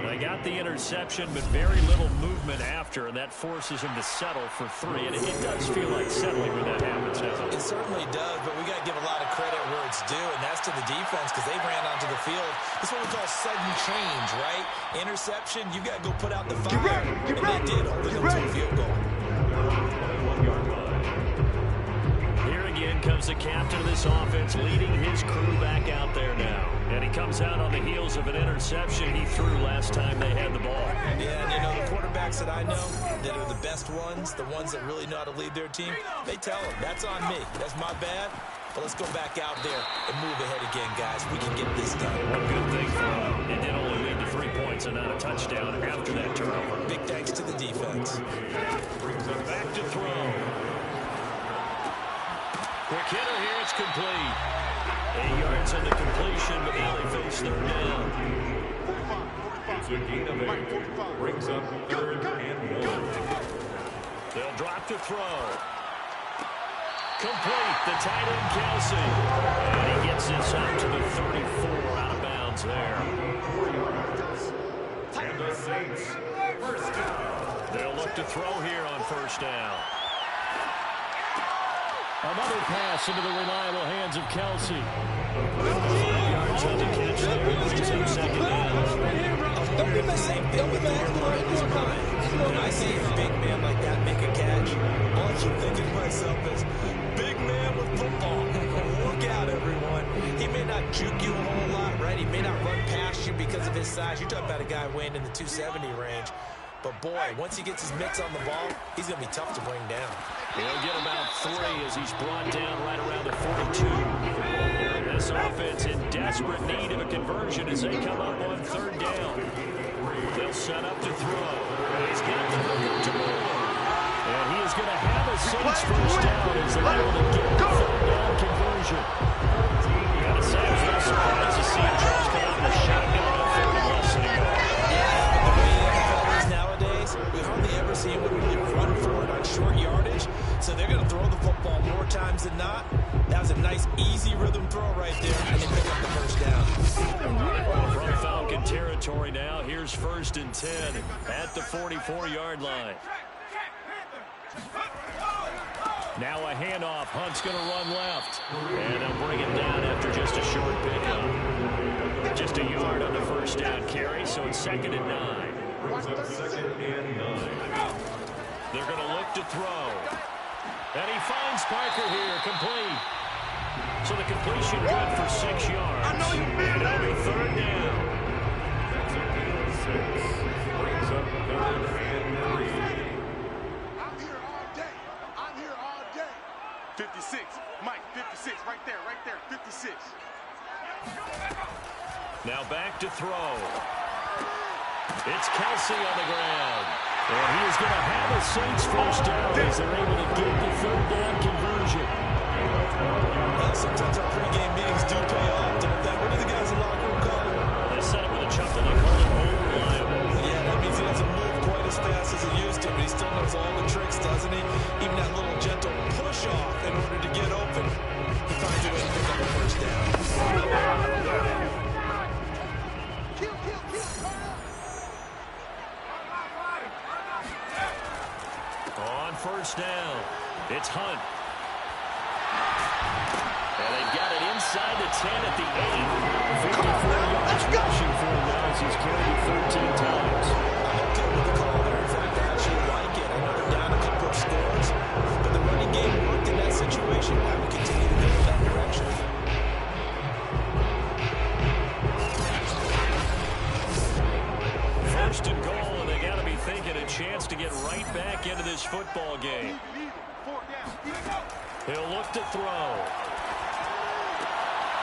They got the interception, but very little movement after, and that forces him to settle for 3. And it does feel like settling when that happens, doesn't it? It certainly does, but we got to give a lot of credit where it's due, and that's to the defense because they ran onto the field. This is what we call sudden change, right? Interception, you got to go put out the fire. And they did, holding them to a field goal. Here again comes comes the captain of this offense, leading his crew back out there now. And he comes out on the heels of an interception he threw last time they had the ball. Yeah, and you know, the quarterbacks that I know that are the best ones, the ones that really know how to lead their team, they tell them, that's on me. That's my bad. But let's go back out there and move ahead again, guys. We can get this done. One good thing for him, it did only lead to 3 points and not a touchdown after that turnover. Big thanks to the defense. Back to throw. Quick hitter here, it's complete. 8 yards on the completion, but now they face third down. It's a gain of 8. Brings up 3rd and 1. They'll drop to throw. Complete, the tight end Kelsey. And he gets this up to the 34, out of bounds there. And the Saints, first down. They'll look to throw here on first down. Another pass into the reliable hands of Kelsey. 4 yards on the catch there, brings up second down. Don't be missing. Don't be in his mind. When I see a big man like that make a catch, all I keep thinking to myself is, big man with football. Look out, everyone. He may not juke you a whole lot, right? He may not run past you because of his size. You're talking about a guy weighing in the 270 range. But, boy, once he gets his mitts on the ball, he's going to be tough to bring down. He'll get about 3 as he's brought down right around the 42. This offense in desperate need of a conversion as they come up on third down. They'll set up to throw. He's got the hooker to Moore. And he is going to have a Saints first down as they're able to get the third down conversion. Got to say, I was a little surprised to see Charles come out in the shotgun on 30 less than a yard. The way the NFL is nowadays, we hardly ever see him really run for it on short yardage. So they're going to throw the football more times than not. That was a nice, easy rhythm throw right there, and they pick up the first down. From Falcon territory now, here's 1st and 10 at the 44-yard line. Now a handoff. Hunt's going to run left. And they'll bring him down after just a short pickup. Just a yard on the first down carry, so it's 2nd and 9. Brings up 2nd and 9. They're going to look to throw. And he finds Parker here, complete. So the completion good for 6 yards. I know you feel and that. it'll be third down. That's a gain of 6. Brings up 3rd and 3. I'm here all day. I'm here all day. 56. Mike, 56. Right there, 56. Now back to throw. It's Kelsey on the ground. And he is going to have a Saints first down as they're able to get the third down conversion. Well, sometimes our pregame meetings do pay off, don't they? What do the guys in the locker room call it? They set it with a chuckle. They call it unreliable. Yeah, that means he doesn't move quite as fast as he used to, but he still knows all the tricks, doesn't he? Even that little gentle push-off in order to get open. He finds a way to pick up a first down. Kill. On first down, it's Hunt. And they've got it inside the 10 at the 8. 54 yards rushing for him now as he's carried it 13 times. I'm okay with the call there. In fact, I actually like it. I know they're down a couple of scores, but the running game worked in that situation. I would continue to go in that direction. First and goal, and they got to be thinking a chance to get right back into this football game. He'll look to throw.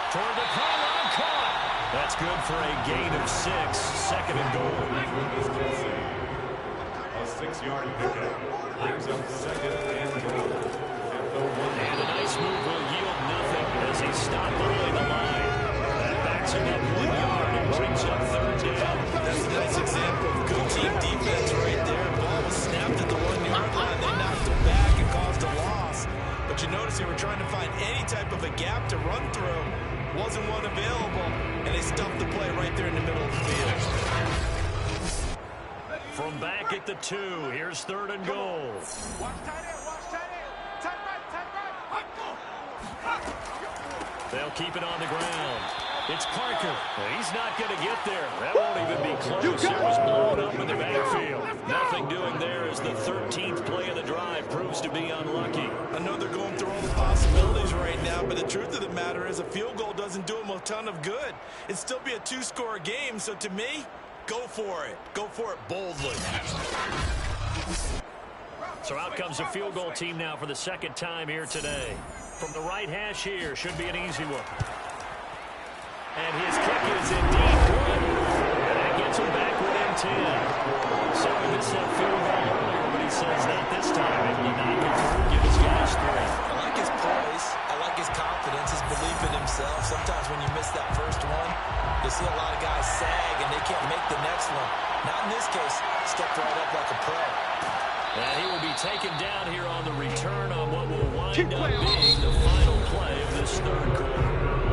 Toward the pylon, caught. That's good for a gain of 6. 2nd and goal. A 6-yard pickup. Brings up 2nd and goal. And a nice move will yield nothing as he's stopped behind the line. That backs him up 1 yard and brings up third down. That's a nice example of good team defense right there. Ball was snapped at the 1-yard line. They knocked it back and caused a loss. But you notice they were trying to find any type of a gap to run through. Wasn't one available, and they stuffed the play right there in the middle of the field. From back at the 2, here's 3rd and goal. Watch tight end. Tight right. They'll keep it on the ground. It's Parker. He's not going to get there. That won't even be close. It was blown up in the backfield. Nothing doing there as the 13th play of the drive proves to be unlucky. I know they're going through all the possibilities right now, but the truth of the matter is a field goal doesn't do them a ton of good. It'd still be a two-score game, so to me, go for it. Go for it boldly. So out comes the field goal team now for the second time here today. From the right hash here, should be an easy one. And his kick is indeed good. And that gets him back within 10. So he missed that field goal earlier, but he says not this time. Able to knock it through, give his guys 3. I like his poise. I like his confidence, his belief in himself. Sometimes when you miss that first one, you see a lot of guys sag and they can't make the next one. Not in this case. Stepped right up like a pro. And he will be taken down here on the return on what will wind up being the final play of this third quarter.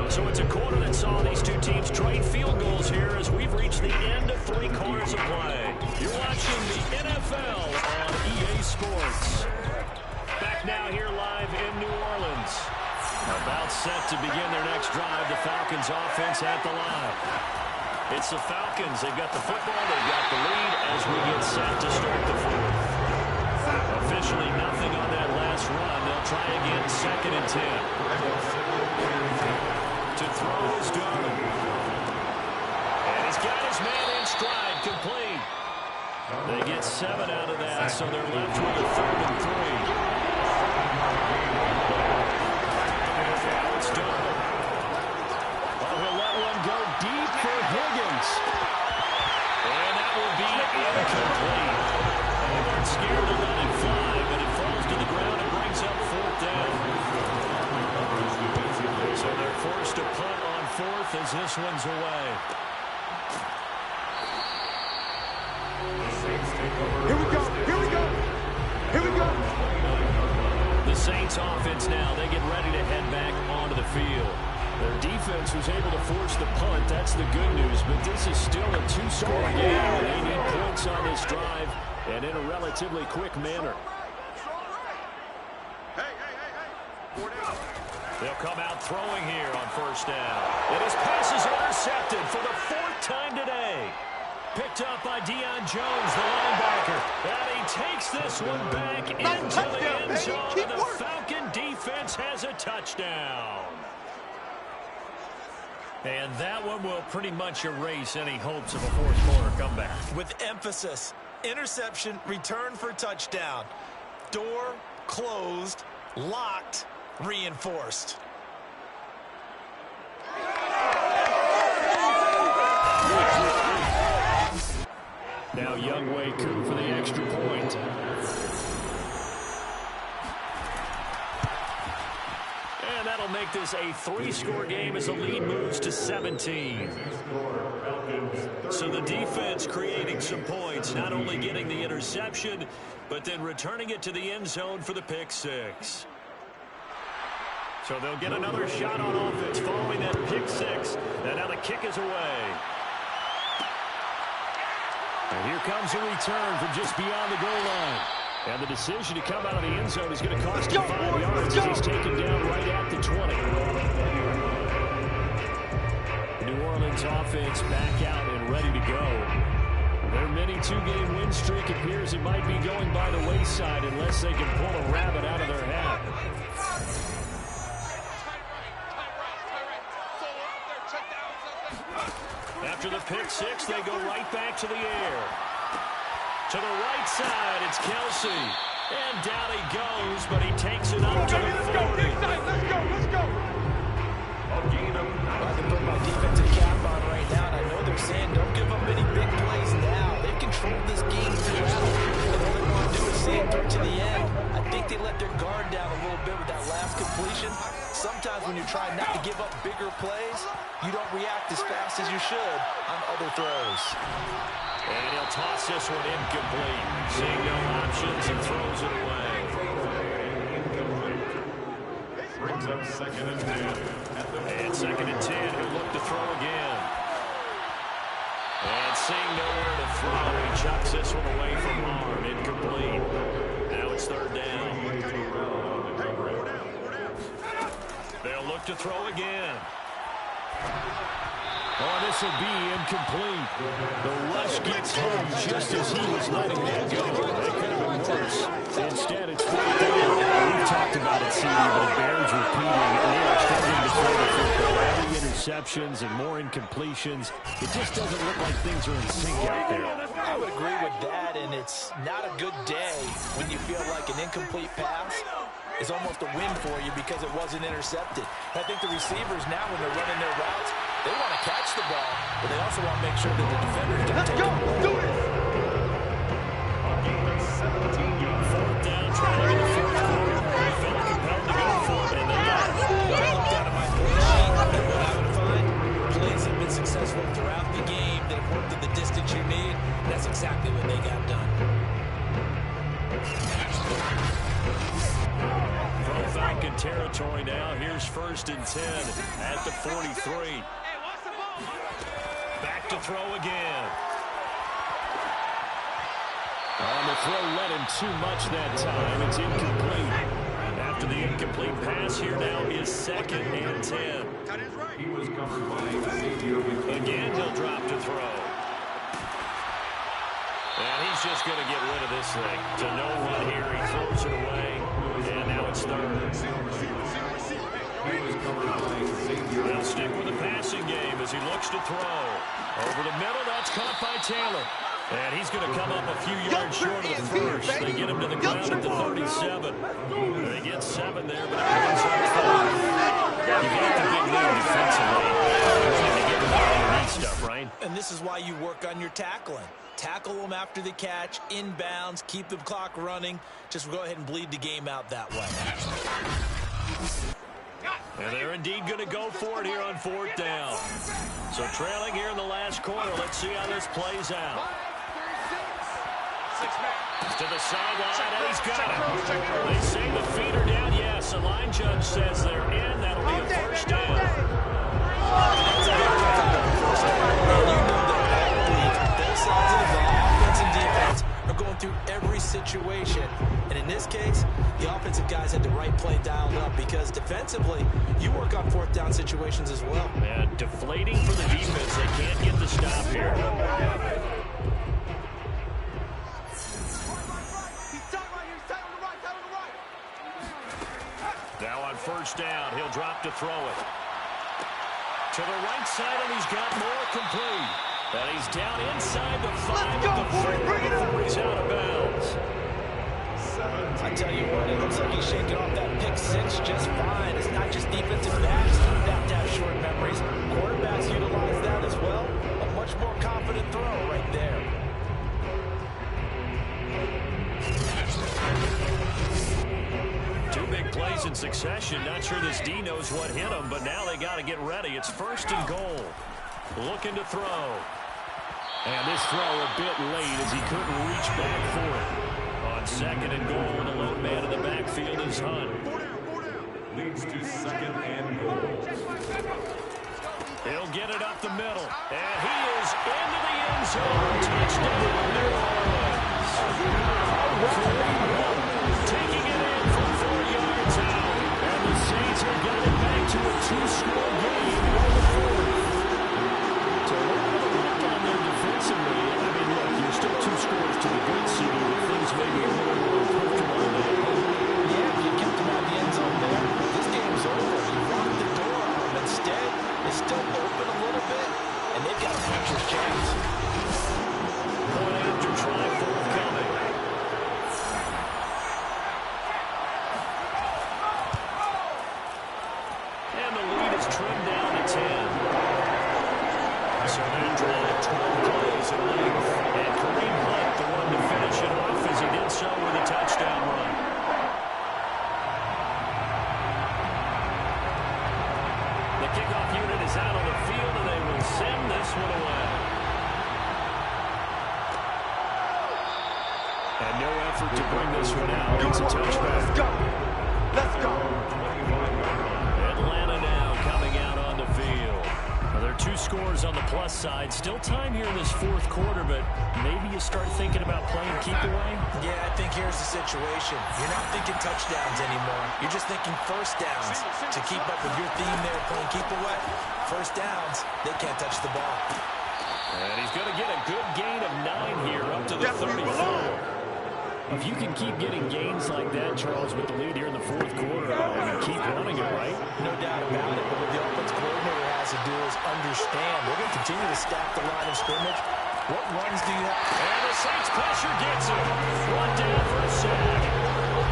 So it's a quarter that saw these two teams trade field goals here as we've reached the end of 3 quarters of play. You're watching the NFL on EA Sports. Back now here live in New Orleans. About set to begin their next drive, the Falcons offense at the line. It's the Falcons. They've got the football, they've got the lead as we get set to start the fourth. Officially nothing on that last run. They'll try again, 2nd and 10. To throw is Darnold. And he's got his man in stride, complete. They get 7 out of that, so they're left with a 3rd and 3. Now it's Darnold. Oh, he'll let one go deep for Higgins. And that will be incomplete. They weren't scared to let it fly, but it falls to the ground and brings up 4th down. So they're forced to punt on 4th as this one's away. Here we go. Here we go. Here we go. The Saints offense now, they get ready to head back onto the field. Their defense was able to force the punt. That's the good news, but this is still a 2-score game. They need points on this drive and in a relatively quick manner. Hey. 4 down. They'll come out throwing here on 1st down. And his pass is intercepted for the 4th time today. Picked up by Deion Jones, the linebacker. And he takes this one back into the end zone. And the Falcon defense has a touchdown. And that one will pretty much erase any hopes of a 4th quarter comeback. With emphasis, interception, return for touchdown. Door closed, locked, reinforced. Now Younghoe Koo for the extra point. And that'll make this a 3-score game as the lead moves to 17. So the defense creating some points, not only getting the interception, but then returning it to the end zone for the pick 6. So they'll get another shot on offense following that pick 6. And now the kick is away. And here comes a return from just beyond the goal line. And the decision to come out of the end zone is going to cost him 5 yards as he's taken down right at the 20. New Orleans offense back out and ready to go. Their mini 2-game win streak appears it might be going by the wayside unless they can pull a rabbit out of their hat. After the pick 6, they go right back to the air. To the right side, it's Kelsey. And down he goes, but he takes it up to the 40. Let's go. I can put my defensive cap on right now, and I know they're saying don't give up any big plays now. They've controlled this game throughout, and all they want to do is see it through to the end. I think they let their guard down a little bit with that last completion. Sometimes when you're trying not to give up bigger plays, you don't react as fast as you should on other throws. And he'll toss this one incomplete. Seeing no options and throws it away. Brings up 2nd and 10. And 2nd and 10, he'll look to throw again. And seeing nowhere to throw, he chucks this one away from harm. Incomplete. Now it's 3rd down. They'll look to throw again. Oh, this will be incomplete. The rush gets home just as he was letting that go. That could have been worse. Instead, it's 4th down. We've talked talked about it, CD, but it bears repeating. They are struggling to throw the football. Adding interceptions and more incompletions. It just doesn't look like things are in sync out there. I would agree with that, and it's not a good day when you feel like an incomplete pass is almost a win for you because it wasn't intercepted. I think the receivers now, when they're running their routes, they want to catch the ball, but they also want to make sure that the defenders don't take it away. Do it! Fourth down, trailing in the fourth quarter. They felt compelled to go for it, and they got it. When I looked down at my score sheet, and what I would find, plays have been successful throughout the game that have worked at the distance you need. That's exactly what they got done. From Falcon territory now, here's 1st and 10 at the 43. Back to throw again. On the throw, let him too much that time. It's incomplete. After the incomplete pass, here now is 2nd and 10. He was covered by Xavier. Again, he'll drop to throw. And he's just going to get rid of this thing. To no run here, he throws it away. And now it's 3rd. He was covered by Xavier. They'll stick with the passing game as he looks to throw. Over the middle, that's caught by Taylor. And he's going to come up a few yards short of the first. They get him to the ground at the 37. They get 7 there, but everyone's on 5. You got to get rid defensively. You get rid of underneath stuff, right? And this is why you work on your tackling. Tackle them after the catch, inbounds, keep the clock running. Just go ahead and bleed the game out that way. And they're indeed going to go for it here on 4th down. So trailing here in the last quarter. Let's see how this plays out. To the sideline, and he's got it. They say the feet are down. Yes, the line judge says they're in. That'll be a 1st down. That's a good call. And you know that both sides of the ball, offense and defense, are going through every situation. And in this case, the offensive guys had the right play dialed up because defensively, you work on 4th down situations as well. And deflating for the defense. They can't get the stop here. Now on 1st down, he'll drop to throw it. To the right side, and he's got more complete. And he's down inside the 5 of the 4 before he's out of bounds. I tell you what, it looks like he's shaking off that pick 6 just fine. It's not just defensive backs who have to have short memories. Quarterbacks utilize that as well. A much more confident throw right there. Two big plays in succession. Not sure this D knows what hit him, but now they got to get ready. It's 1st and goal. Looking to throw. And this throw a bit late as he couldn't reach back for it. On 2nd and goal, the lone man in the backfield is Hunt. Leads to 2nd and goal. He'll get it up the middle. And he is into the end zone. Touchdown, New Orleans. Taking it in from 4 yards out. And the Saints have got it back to a 2-score game in the 4th. So we're going to look on there defensively. I mean, look, you're still 2 scores to the good city, but things may be a little more comfortable than that. Yeah, you kept him out of the end zone there. This game's over. You locked the door on him. Instead, it's still open a little bit, and they've got a puncher's chance. Point after try forthcoming. And the lead is trimmed down to 10. So they draw 12 plays in length. And Kareem Hunt, the one to finish it off as he did so with a touchdown run. The kickoff unit is out on the field, and they will send this one away. And no effort to bring this one out. It's a touchback. Let's go. Let's go. Atlanta now coming out on the field. Well, there are 2 scores on the plus side. Still time here in this 4th quarter, but maybe you start thinking about playing keep away? Yeah, I think here's the situation. You're not thinking touchdowns anymore. You're just thinking 1st downs. To keep up with your theme there, playing keep away, 1st downs, they can't touch the ball. And he's going to get a good gain of 9 here up to the 34. If you can keep getting gains like that, Charles, with the lead here in the fourth quarter, and keep running it, right? No doubt about it. But what the offense coordinator has to do is understand. We're going to continue to stack the line of scrimmage. What runs do you have? And the Saints pressure gets him. One down for a sack.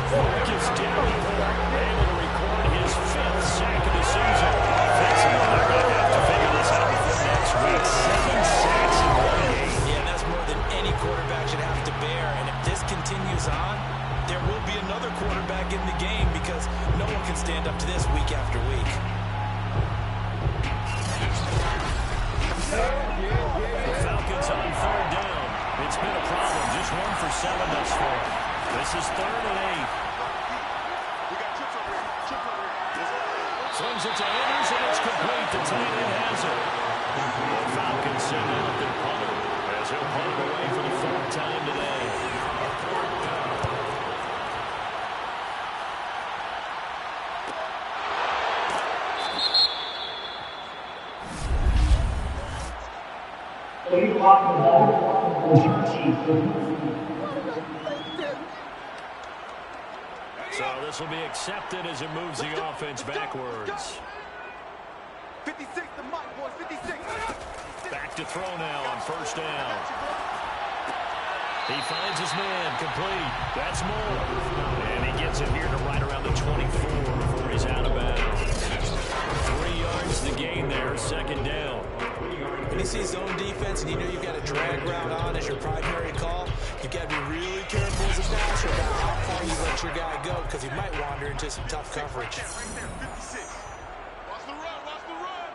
Focus down the court. Able to record his 5th sack of the season. Offensively, they're going to have to figure this out before next week. 7 sacks in one game. Yeah, and that's more than any quarterback should have to bear. And if this continues on, there will be another quarterback in the game because no one can stand up to this week after week. The Falcons on 3rd down. It's been a problem. Just 1 for 7 thus far. This is 3rd and 8. Swings it to Andrews, and it's complete. The tight end has it. The Falcons send out their punter as he'll punt it away for the 4th time today. So this will be accepted as it moves the offense backwards. 56, the mic, boys, 56. Back to throw now on 1st down. He finds his man, complete. That's more. And he gets it here to right around the 24 before he's out of bounds. 3 yards the gain there, 2nd down. When you see zone defense and you know you've got a drag route on as your primary call, you've got to be really careful as a passer about how far you let your guy go because he might wander into some tough coverage. Right there, 56. Watch the run, watch the run.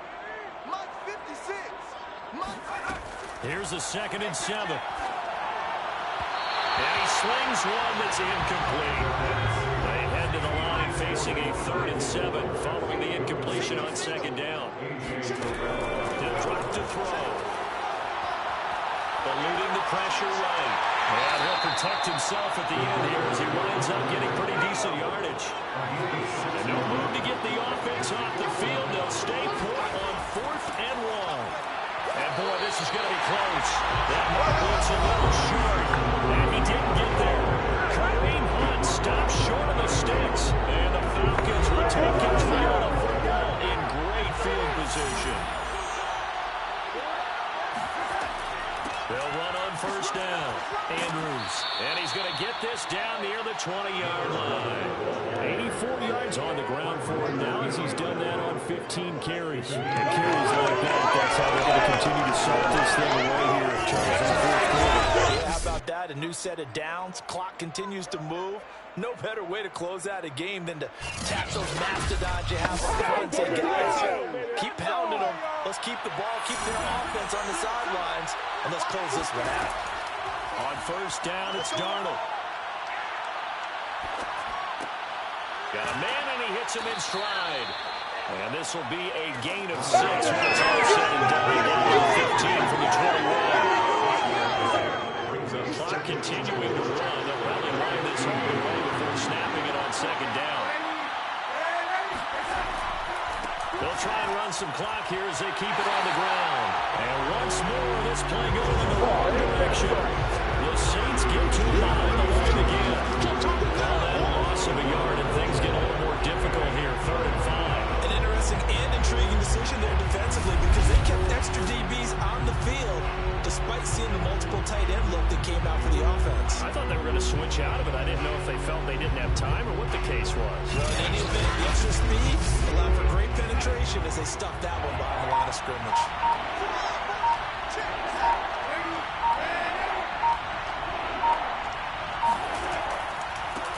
Mike, 56. Mike. Here's a 2nd and 7. And he slings one that's incomplete. They head to the line facing a 3rd and 7 following the incompletion on 2nd down. He'll drop to throw. Eluding the pressure right. And he'll protect himself at the end here as he winds up getting pretty decent yardage. And no move to get the offense off the field. They'll stay put on 4th and 1. And boy, this is going to be close. That mark looks a little short. And he didn't get there. Kareem Hunt stops short of the sticks. And the Falcons will take control of the football in great field position. They'll run on 1st down. Andrews. And he's going to get this down near the 20-yard line. 84 yards on the ground for him now as he's done that on 15 carries. And carries like that, that's how they're going to continue to salt this thing away here, Charles, in the 4th quarter. Yeah, how about that? A new set of downs. Clock continues to move. No better way to close out a game than to tap those mastodons you have on the front and say, guys, keep pounding them. Let's keep the ball, keep their offense on the sidelines, and let's close this one out. On 1st down, it's Darnold. Got a man, and he hits him in stride. And this will be a gain of 6 when it's all said and done. Down to 15 from the 21. Clock continuing to run. They'll probably line this all the way before snapping it on 2nd down. They'll try and run some clock here as they keep it on the ground. And once more, this play going in the wrong direction. The Saints get to the line again. Call that a loss of a yard, and things get a little more difficult here. 3rd and 5. An interesting and intriguing decision there defensively because they kept extra DBs on the field despite seeing the multiple tight end look that came out for the offense. I thought they were going to switch out of it. I didn't know if they felt they didn't have time or what the case was. Well, in any event, the extra speed allowed for great penetration as they stuffed that one behind the line of scrimmage.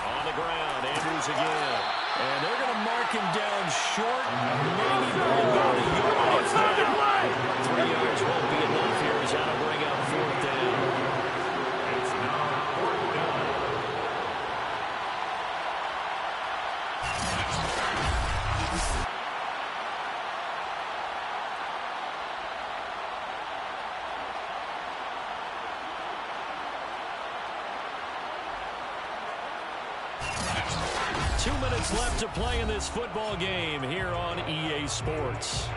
On the ground, Andrews again. And they're going to mark him down short, maybe by about a yard. If that 3 yards won't be enough here as how to bring out 4th down. It's now 4th down. 2 minutes left to play in this football game here on EA Sports.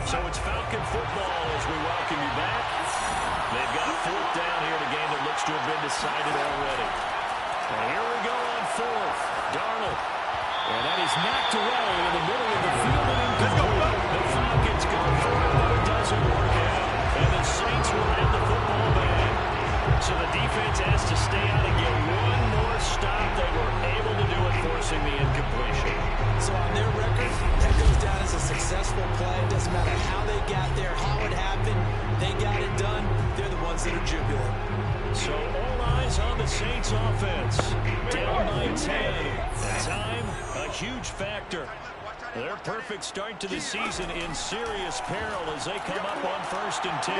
So it's Falcon football as we welcome you back. They've got a 4th down here in a game that looks to have been decided already. And here we go on fourth. Darnold. And that is knocked away in the middle of the field and incomplete. The Falcons go for it, but it doesn't work out. And the Saints will have the football back. So the defense has to stay out and get one more stop. They were able to do it, forcing the incompletion. So on their record, that goes down as a successful play. It doesn't matter how they got there, how it happened. They got it done. They're the ones that are jubilant. So all eyes on the Saints offense. Down by 10. Time, a huge factor. Their perfect start to the season in serious peril as they come up on 1st and 10.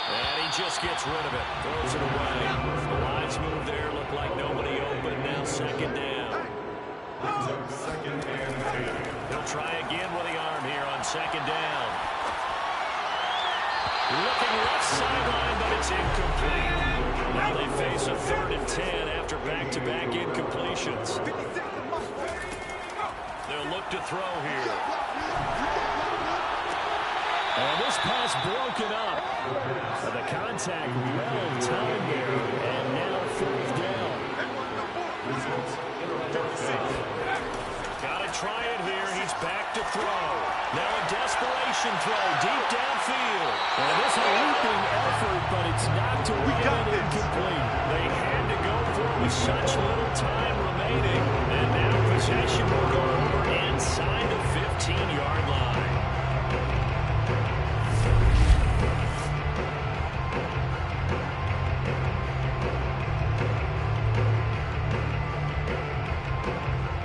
And he just gets rid of it. Throws it away. The lines move there. Look like nobody open. Now 2nd down. He'll try again with the arm here on 2nd down. Looking left sideline, but it's incomplete. Now they face a 3rd and 10 after back-to-back incompletions. They'll look to throw here. And this pass broken up. The contact well timed there. And now 4th down. Got to try it here. He's back to throw. Now a desperation throw deep downfield. And this is a leaping effort, but it's knocked away and incomplete. They had to go for it with such little time remaining. And now possession will go over inside the 15-yard line.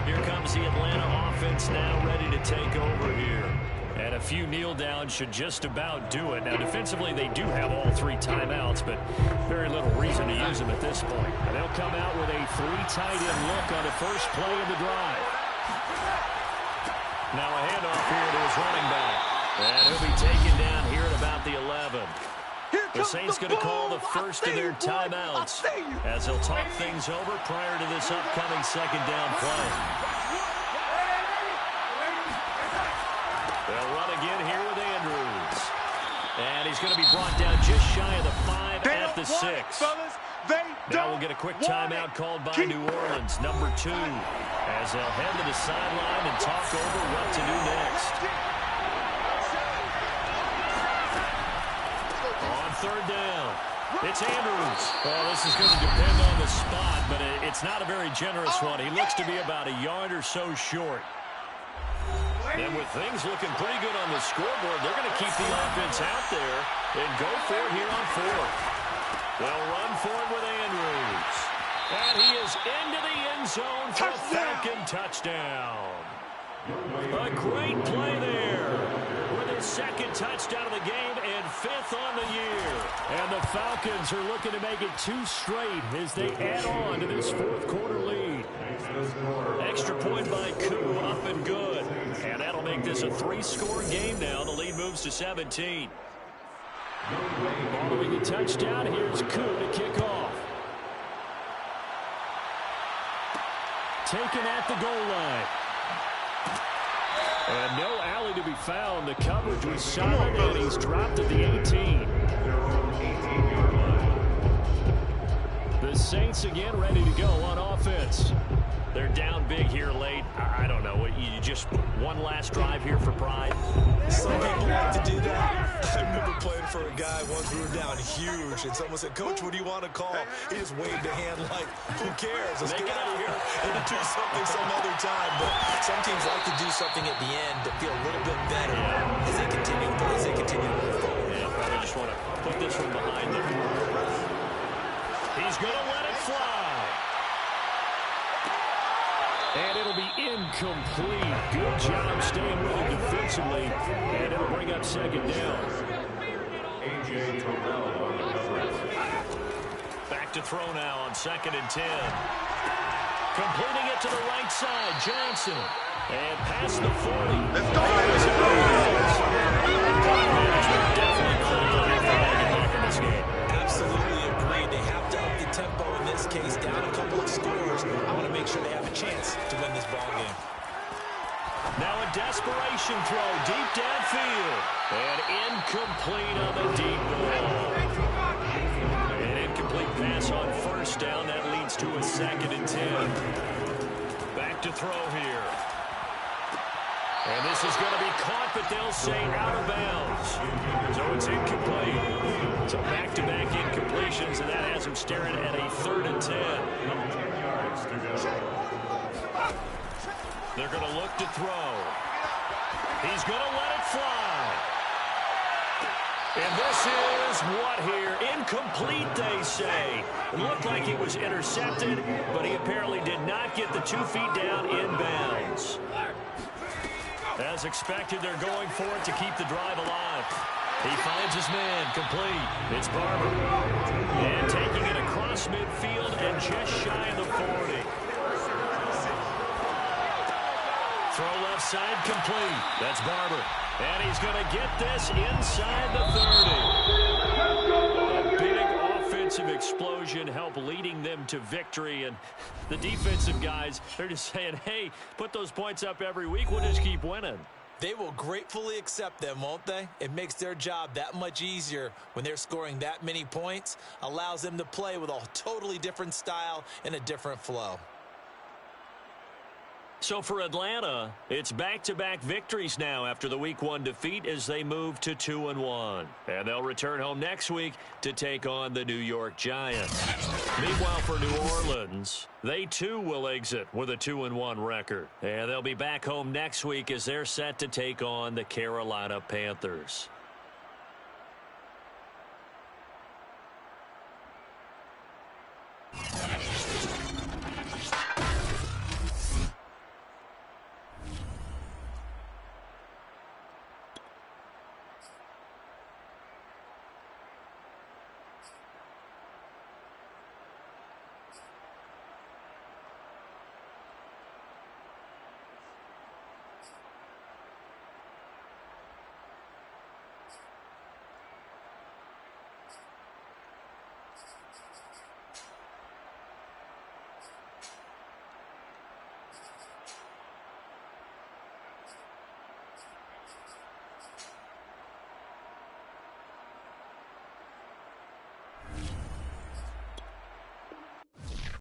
Here comes the Atlanta offense now ready to take over here. And a few kneel downs should just about do it. Now, defensively, they do have all 3 timeouts, but very little reason to use them at this point. And they'll come out with a 3 tight end look on the first play of the drive. Now a handoff here to his running back. And he'll be taken down here at about the 11. The Saints going to call the first of their timeouts as they'll talk things over prior to this upcoming 2nd down play. They'll run again here with Andrews. And he's going to be brought down just shy of the 5 at the 6. Now we'll get a quick timeout called by New Orleans, number 2, as they'll head to the sideline and talk over what to do next. On 3rd down, it's Andrews. Well, this is going to depend on the spot, but it's not a very generous one. He looks to be about a yard or so short. And with things looking pretty good on the scoreboard, they're going to keep the offense out there and go for it here on 4th. They'll run for it with Andrews. And he is into the end zone for a Falcon touchdown. A great play there. With his 2nd touchdown of the game and 5th on the year. And the Falcons are looking to make it 2 straight as they add on to this 4th quarter lead. Extra point by Koo, up and good. And that'll make this a 3-score game now. The lead moves to 17. Following the touchdown, here's Koo to kick off. Taken at the goal line. And no alley to be found. The coverage was solid, and he's dropped at the 18. The Saints again ready to go on offense. They're down big here late. I don't know. You just one last drive here for pride. Some people like to do that. I remember playing for a guy once we were down huge, and someone said, "Coach, what do you want to call?" He just waved a hand like, "Who cares? Let's get out of here and do something some other time." But some teams like to do something at the end to feel a little bit better as they continue to move forward. Yeah, probably just want to put this one behind them. He's going to let it fly. And it'll be incomplete. Good job staying with it defensively. And it'll bring up 2nd down. Back to throw now on 2nd and 10. Completing it to the right side, Johnson. And past the 40. Let's go, baby. Definitely critical here for them to get back in this game. Absolutely agreed. They have to up the tempo in this case, down a couple of scores. I want to make sure they have a chance to win this ball game. Now a desperation throw deep downfield. And incomplete on the deep ball. pass on first down. That leads to a 2nd and 10. Back to throw here. And this is going to be caught, but they'll say out of bounds. So it's incomplete. So back-to-back incompletions, and that has him staring at a 3rd and 10. They're going to look to throw. He's going to let it fly. And this is what here? Incomplete, they say. It looked like it was intercepted, but he apparently did not get the 2 feet down in bounds. As expected, they're going for it to keep the drive alive. He finds his man, complete. It's Barber. And taking it across midfield and just shy of the 40. Throw left side, complete. That's Barber. And he's going to get this inside the 30. A big offensive explosion helped leading them to victory. And the defensive guys, they're just saying, hey, put those points up every week. We'll just keep winning. They will gratefully accept them, won't they? It makes their job that much easier when they're scoring that many points. Allows them to play with a totally different style and a different flow. So for Atlanta, it's back-to-back victories now after the Week 1 defeat as they move to 2-1. And they'll return home next week to take on the New York Giants. Meanwhile, for New Orleans, they too will exit with a 2-1 record. And they'll be back home next week as they're set to take on the Carolina Panthers.